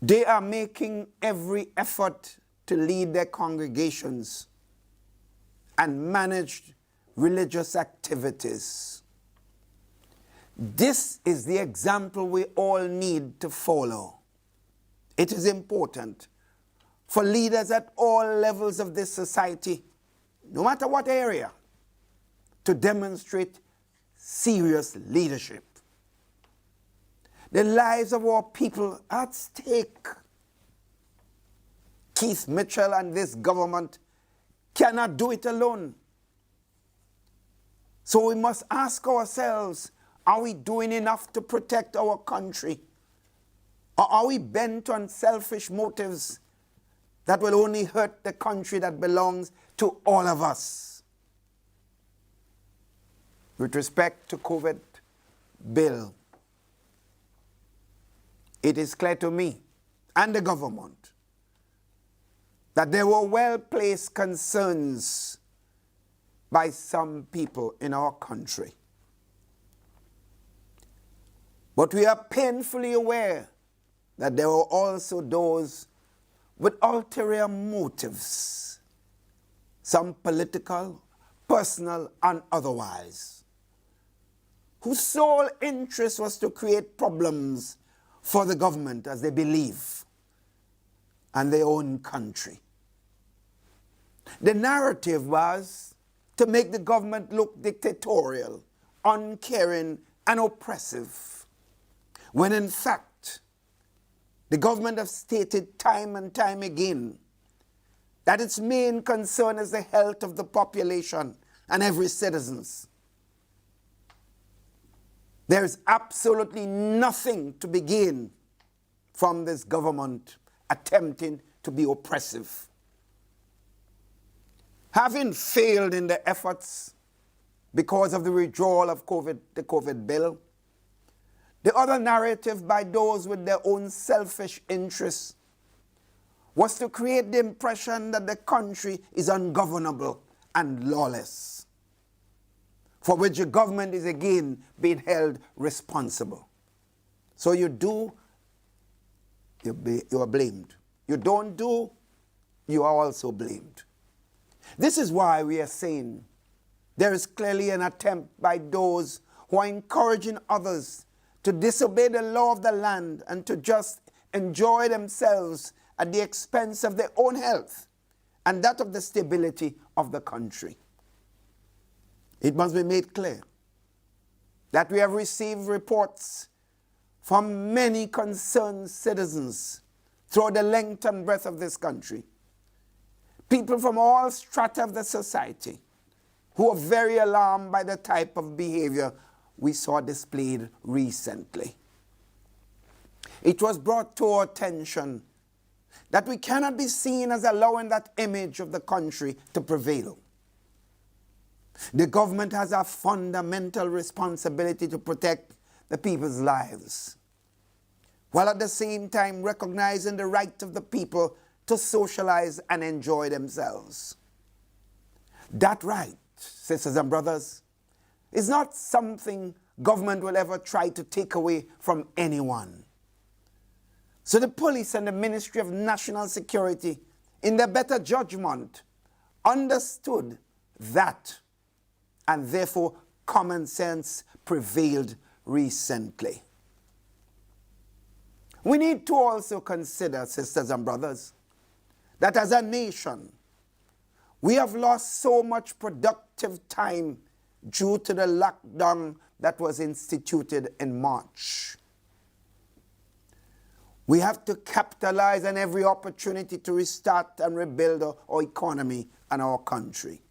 [SPEAKER 10] They are making every effort to lead their congregations and manage religious activities. This is the example we all need to follow. It is important for leaders at all levels of this society, no matter what area, to demonstrate serious leadership. The lives of our people are at stake. Keith Mitchell and this government cannot do it alone. So we must ask ourselves, are we doing enough to protect our country? Or are we bent on selfish motives that will only hurt the country that belongs to all of us? With respect to COVID bill, it is clear to me and the government that there were well-placed concerns by some people in our country. But we are painfully aware that there were also those with ulterior motives, some political, personal, and otherwise, whose sole interest was to create problems for the government, as they believe, and their own country. The narrative was to make the government look dictatorial, uncaring, and oppressive, when in fact, the government has stated time and time again that its main concern is the health of the population and every citizen. There is absolutely nothing to be gained from this government attempting to be oppressive. Having failed in the efforts because of the withdrawal of the COVID bill, the other narrative by those with their own selfish interests was to create the impression that the country is ungovernable and lawless, for which the government is again being held responsible. So you do, you are blamed. You don't do, you are also blamed. This is why we are saying there is clearly an attempt by those who are encouraging others to disobey the law of the land and to just enjoy themselves at the expense of their own health and that of the stability of the country. It must be made clear that we have received reports from many concerned citizens throughout the length and breadth of this country, people from all strata of the society who are very alarmed by the type of behavior we saw displayed recently. It was brought to our attention that we cannot be seen as allowing that image of the country to prevail. The government has a fundamental responsibility to protect the people's lives, while at the same time recognizing the right of the people to socialize and enjoy themselves. That right, sisters and brothers, is not something government will ever try to take away from anyone. So the police and the Ministry of National Security, in their better judgment, understood that, and therefore common sense prevailed recently. We need to also consider, sisters and brothers, that as a nation, we have lost so much productive time due to the lockdown that was instituted in March. We have to capitalize on every opportunity to restart and rebuild our economy and our country.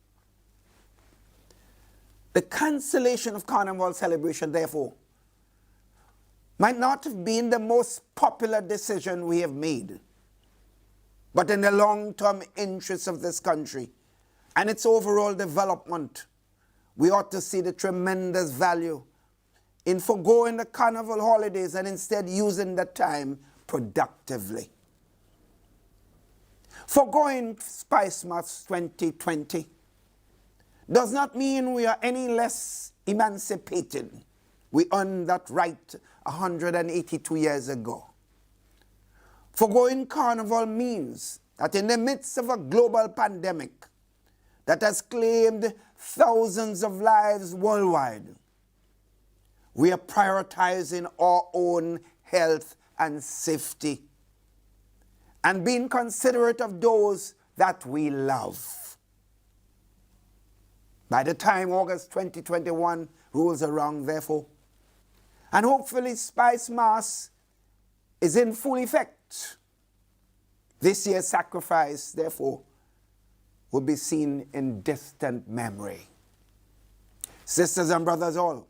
[SPEAKER 10] The cancellation of Carnival celebration, therefore, might not have been the most popular decision we have made, but in the long-term interests of this country and its overall development, we ought to see the tremendous value in foregoing the Carnival holidays and instead using the time productively. Foregoing Spice Month 2020 does not mean we are any less emancipated. We earned that right 182 years ago. Foregoing Carnival means that in the midst of a global pandemic that has claimed thousands of lives worldwide, we are prioritizing our own health and safety and being considerate of those that we love. By the time August 2021 rolls around, therefore, and hopefully Spice Mass is in full effect, this year's sacrifice, therefore, will be seen in distant memory. Sisters and brothers all,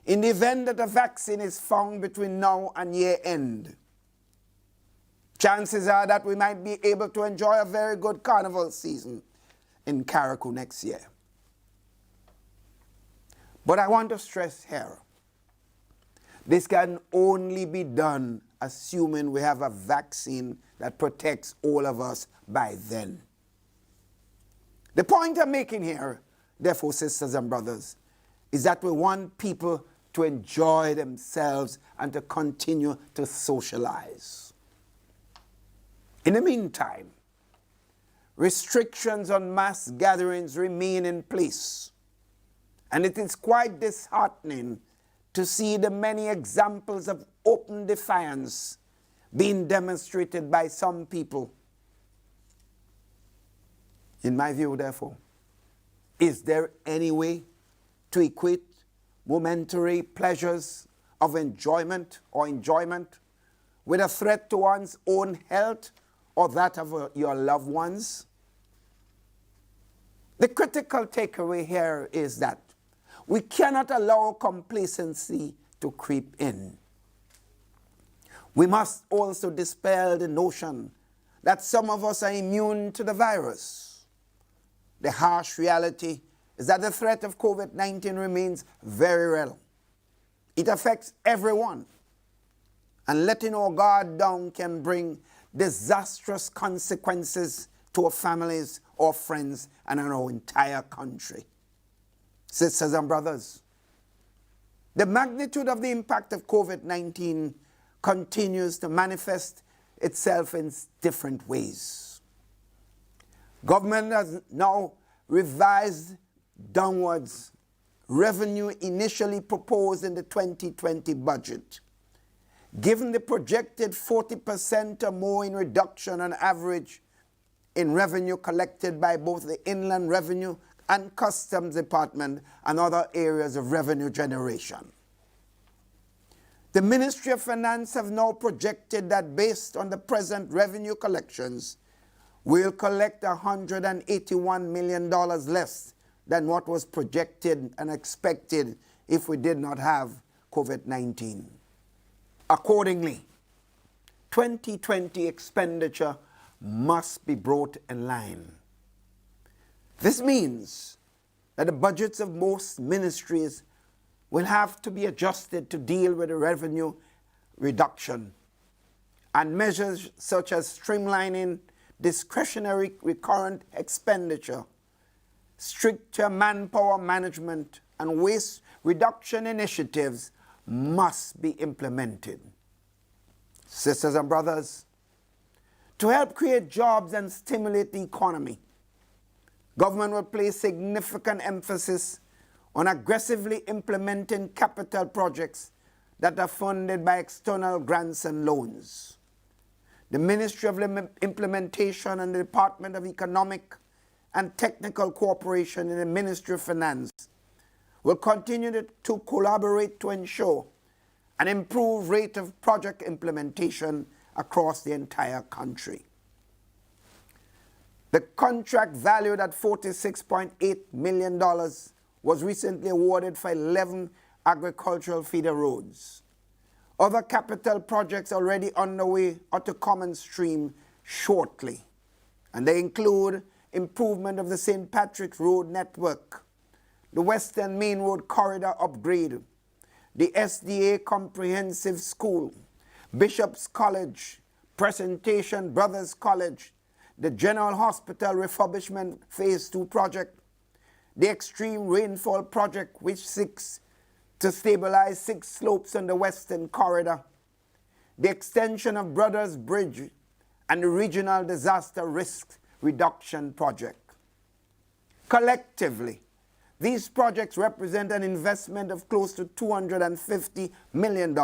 [SPEAKER 10] in the event that a vaccine is found between now and year end, chances are that we might be able to enjoy a very good carnival season in Carriacou next year. But I want to stress here, this can only be done assuming we have a vaccine that protects all of us by then. The point I'm making here, therefore, sisters and brothers, is that we want people to enjoy themselves and to continue to socialize. In the meantime, restrictions on mass gatherings remain in place, and it is quite disheartening to see the many examples of open defiance being demonstrated by some people. In my view, therefore, is there any way to equate momentary pleasures of enjoyment with a threat to one's own health or that of your loved ones? The critical takeaway here is that we cannot allow complacency to creep in. We must also dispel the notion that some of us are immune to the virus. The harsh reality is that the threat of COVID-19 remains very real. It affects everyone, and letting our guard down can bring disastrous consequences to our families, our friends, and our entire country. Sisters and brothers, the magnitude of the impact of COVID-19 continues to manifest itself in different ways. Government has now revised downwards revenue initially proposed in the 2020 budget. Given the projected 40% or more in reduction on average in revenue collected by both the Inland Revenue and Customs Department and other areas of revenue generation. The Ministry of Finance have now projected that based on the present revenue collections, we'll collect $181 million less than what was projected and expected if we did not have COVID-19. Accordingly, 2020 expenditure must be brought in line. This means that the budgets of most ministries will have to be adjusted to deal with the revenue reduction, and measures such as streamlining discretionary recurrent expenditure, stricter manpower management, and waste reduction initiatives must be implemented. Sisters and brothers, to help create jobs and stimulate the economy, government will place significant emphasis on aggressively implementing capital projects that are funded by external grants and loans. The Ministry of Implementation and the Department of Economic and Technical Cooperation in the Ministry of Finance will continue to collaborate to ensure an improved rate of project implementation across the entire country. The contract valued at $46.8 million was recently awarded for 11 agricultural feeder roads. Other capital projects already underway are to come on stream shortly, and they include improvement of the St. Patrick's Road network, the Western Main Road corridor upgrade, the SDA Comprehensive School, Bishop's College, Presentation Brothers College, the General Hospital Refurbishment Phase 2 project, the Extreme Rainfall Project, which seeks to stabilize 6 slopes on the Western Corridor, the extension of Brothers Bridge, and the Regional Disaster Risk Reduction Project. Collectively, these projects represent an investment of close to $250 million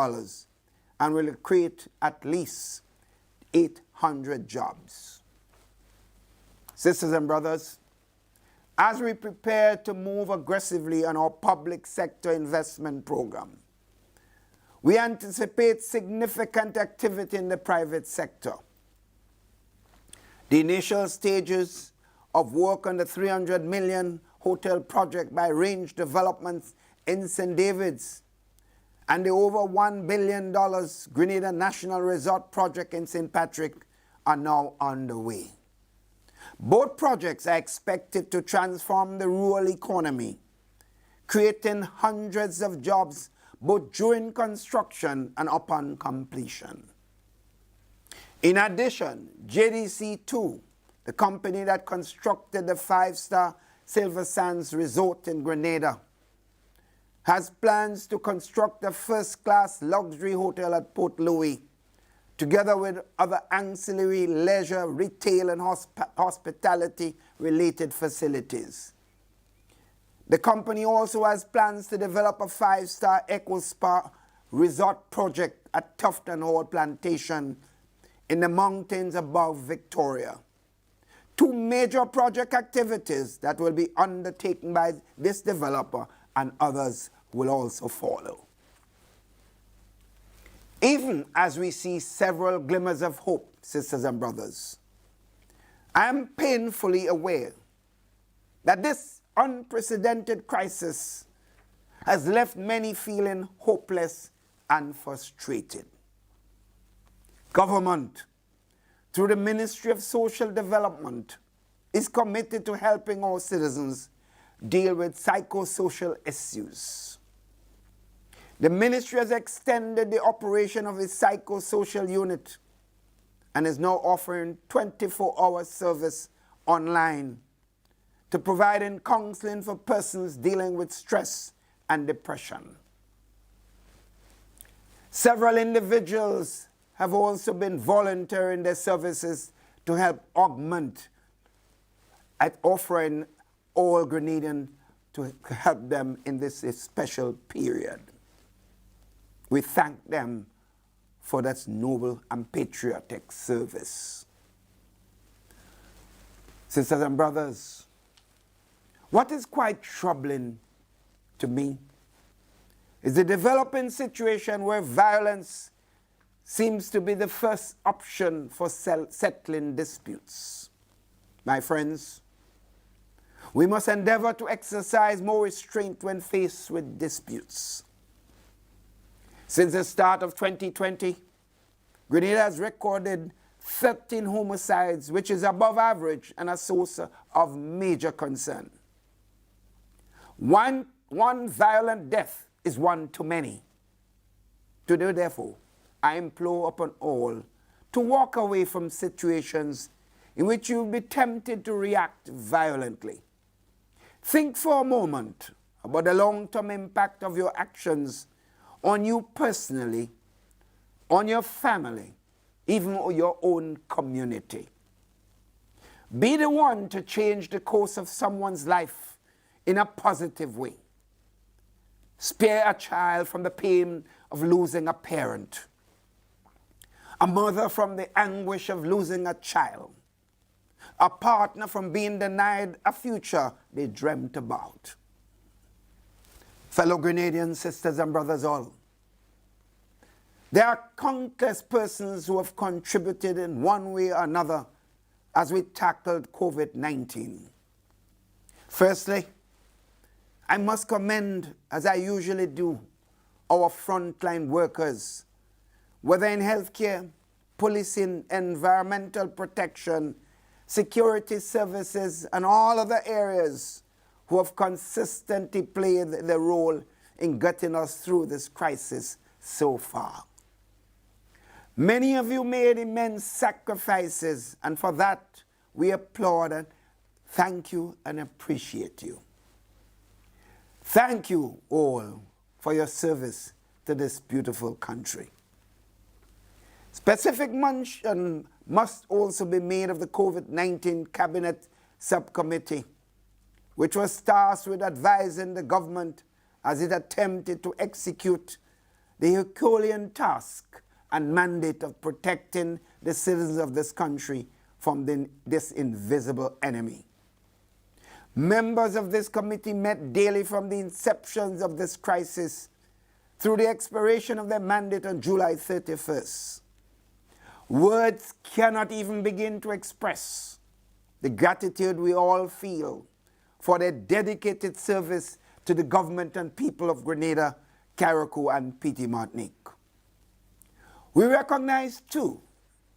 [SPEAKER 10] and will create at least 800 jobs. Sisters and brothers, as we prepare to move aggressively on our public sector investment program, we anticipate significant activity in the private sector. The initial stages of work on the $300 million hotel project by Range Developments in St. David's and the over $1 billion Grenada National Resort project in St. Patrick are now underway. Both projects are expected to transform the rural economy, creating hundreds of jobs both during construction and upon completion. In addition, JDC2, the company that constructed the 5-star Silver Sands Resort in Grenada, has plans to construct a first-class luxury hotel at Port Louis, together with other ancillary leisure, retail, and hospitality-related facilities. The company also has plans to develop a 5-star Eco Spa resort project at Tufton Hall Plantation in the mountains above Victoria. 2 major project activities that will be undertaken by this developer, and others will also follow. Even as we see several glimmers of hope, sisters and brothers, I am painfully aware that this unprecedented crisis has left many feeling hopeless and frustrated. Government, through the Ministry of Social Development, is committed to helping our citizens deal with psychosocial issues. The ministry has extended the operation of its psychosocial unit and is now offering 24-hour service online to provide counseling for persons dealing with stress and depression. Several individuals have also been volunteering their services to help augment at offering all Grenadians to help them in this special period. We thank them for that noble and patriotic service. Sisters and brothers, what is quite troubling to me is the developing situation where violence seems to be the first option for settling disputes. My friends, we must endeavor to exercise more restraint when faced with disputes. Since the start of 2020, Grenada has recorded 13 homicides, which is above average and a source of major concern. One violent death is one too many. Today, therefore, I implore upon all to walk away from situations in which you will be tempted to react violently. Think for a moment about the long-term impact of your actions on you personally, on your family, even your own community. Be the one to change the course of someone's life in a positive way. Spare a child from the pain of losing a parent, a mother from the anguish of losing a child, a partner from being denied a future they dreamt about. Fellow Grenadian sisters and brothers all, there are countless persons who have contributed in one way or another as we tackled COVID-19. Firstly, I must commend, as I usually do, our frontline workers, whether in healthcare, policing, environmental protection, security services, and all other areas who have consistently played their role in getting us through this crisis so far. Many of you made immense sacrifices, and for that we applaud and thank you and appreciate you. Thank you all for your service to this beautiful country. Specific mention must also be made of the COVID-19 Cabinet Subcommittee, which was tasked with advising the government as it attempted to execute the Herculean task and mandate of protecting the citizens of this country from this invisible enemy. Members of this committee met daily from the inception of this crisis through the expiration of their mandate on July 31st. Words cannot even begin to express the gratitude we all feel for their dedicated service to the government and people of Grenada, Carriacou, and Petit Martinique. We recognize, too,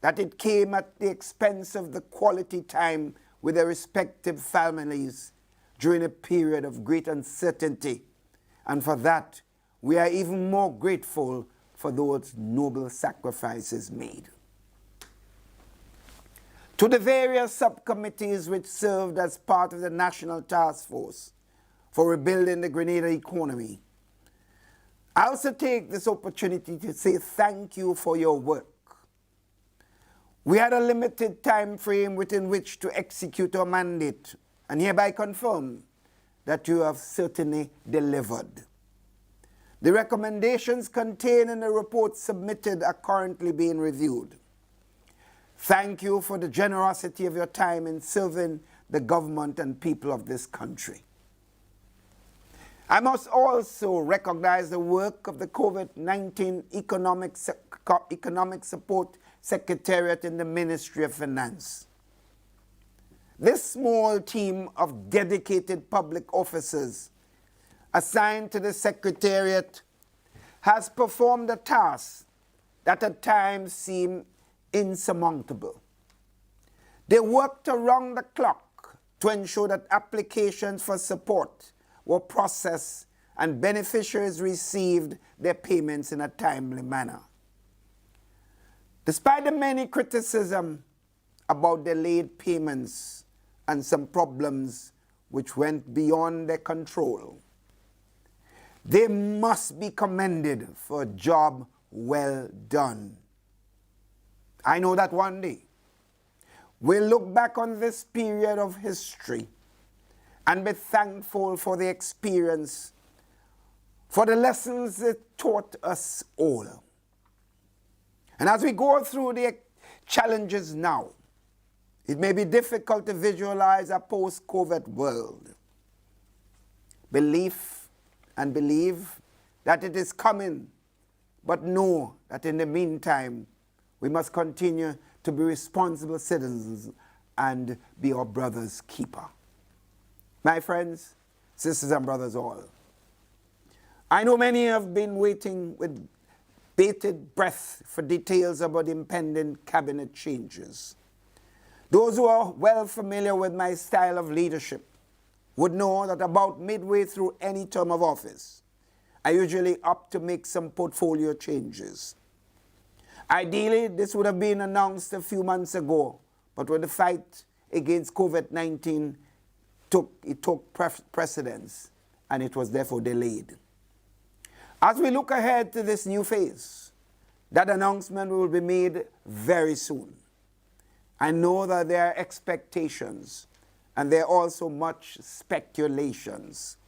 [SPEAKER 10] that it came at the expense of the quality time with their respective families during a period of great uncertainty, and for that, we are even more grateful for those noble sacrifices made. To the various subcommittees which served as part of the National Task Force for Rebuilding the Grenada Economy, I also take this opportunity to say thank you for your work. We had a limited time frame within which to execute our mandate, and hereby confirm that you have certainly delivered. The recommendations contained in the report submitted are currently being reviewed. Thank you for the generosity of your time in serving the government and people of this country. I must also recognize the work of the COVID-19 Economic Support Secretariat in the Ministry of Finance. This small team of dedicated public officers assigned to the Secretariat has performed a task that at times seemed insurmountable. They worked around the clock to ensure that applications for support were processed and beneficiaries received their payments in a timely manner. Despite the many criticism about delayed payments and some problems which went beyond their control, they must be commended for a job well done. I know that one day we'll look back on this period of history and be thankful for the experience, for the lessons it taught us all. And as we go through the challenges now, it may be difficult to visualize a post-COVID world. Believe that it is coming, but know that in the meantime, we must continue to be responsible citizens and be our brother's keeper. My friends, sisters and brothers all, I know many have been waiting with bated breath for details about impending cabinet changes. Those who are well familiar with my style of leadership would know that about midway through any term of office, I usually opt to make some portfolio changes. Ideally, this would have been announced a few months ago, but when the fight against COVID-19 took precedence, and it was therefore delayed. As we look ahead to this new phase, That announcement will be made very soon. I know that there are expectations and there are also much speculations.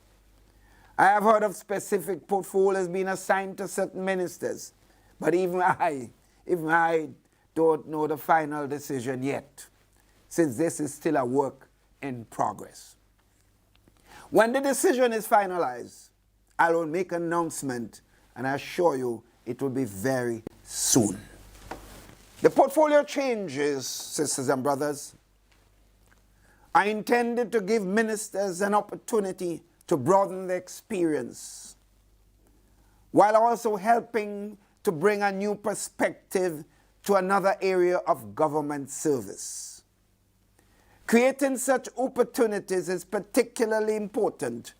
[SPEAKER 10] I have heard of specific portfolios being assigned to certain ministers, but even I don't know the final decision yet, since this is still a work in progress. When the decision is finalized, I will make an announcement, and I assure you it will be very soon. The portfolio changes, sisters and brothers, are intended to give ministers an opportunity to broaden their experience, while also helping to bring a new perspective to another area of government service. Creating such opportunities is particularly important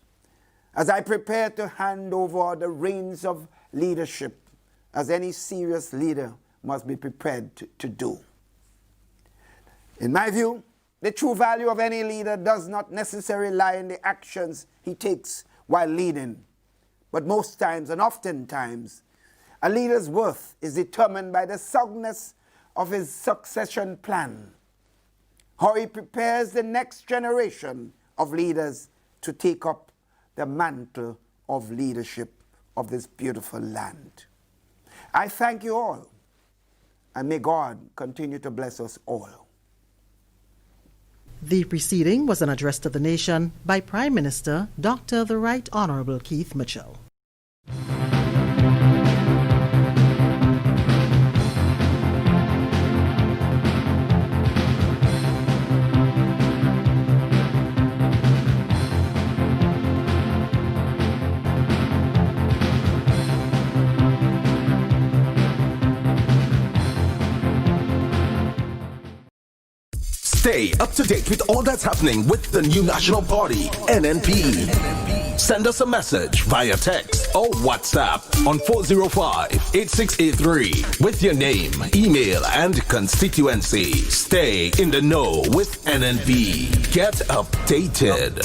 [SPEAKER 10] as I prepare to hand over the reins of leadership, as any serious leader must be prepared to do. In my view, the true value of any leader does not necessarily lie in the actions he takes while leading, but most times and oftentimes, a leader's worth is determined by the soundness of his succession plan, how he prepares the next generation of leaders to take up the mantle of leadership of this beautiful land. I thank you all, and may God continue to bless us all.
[SPEAKER 9] The preceding was an address to the nation by Prime Minister Dr. the Right Honorable Keith Mitchell.
[SPEAKER 11] Stay up to date with all that's happening with the new National Party, NNP. Send us a message via text or WhatsApp on 405-8683 with your name, email, and constituency. Stay in the know with NNP. Get updated.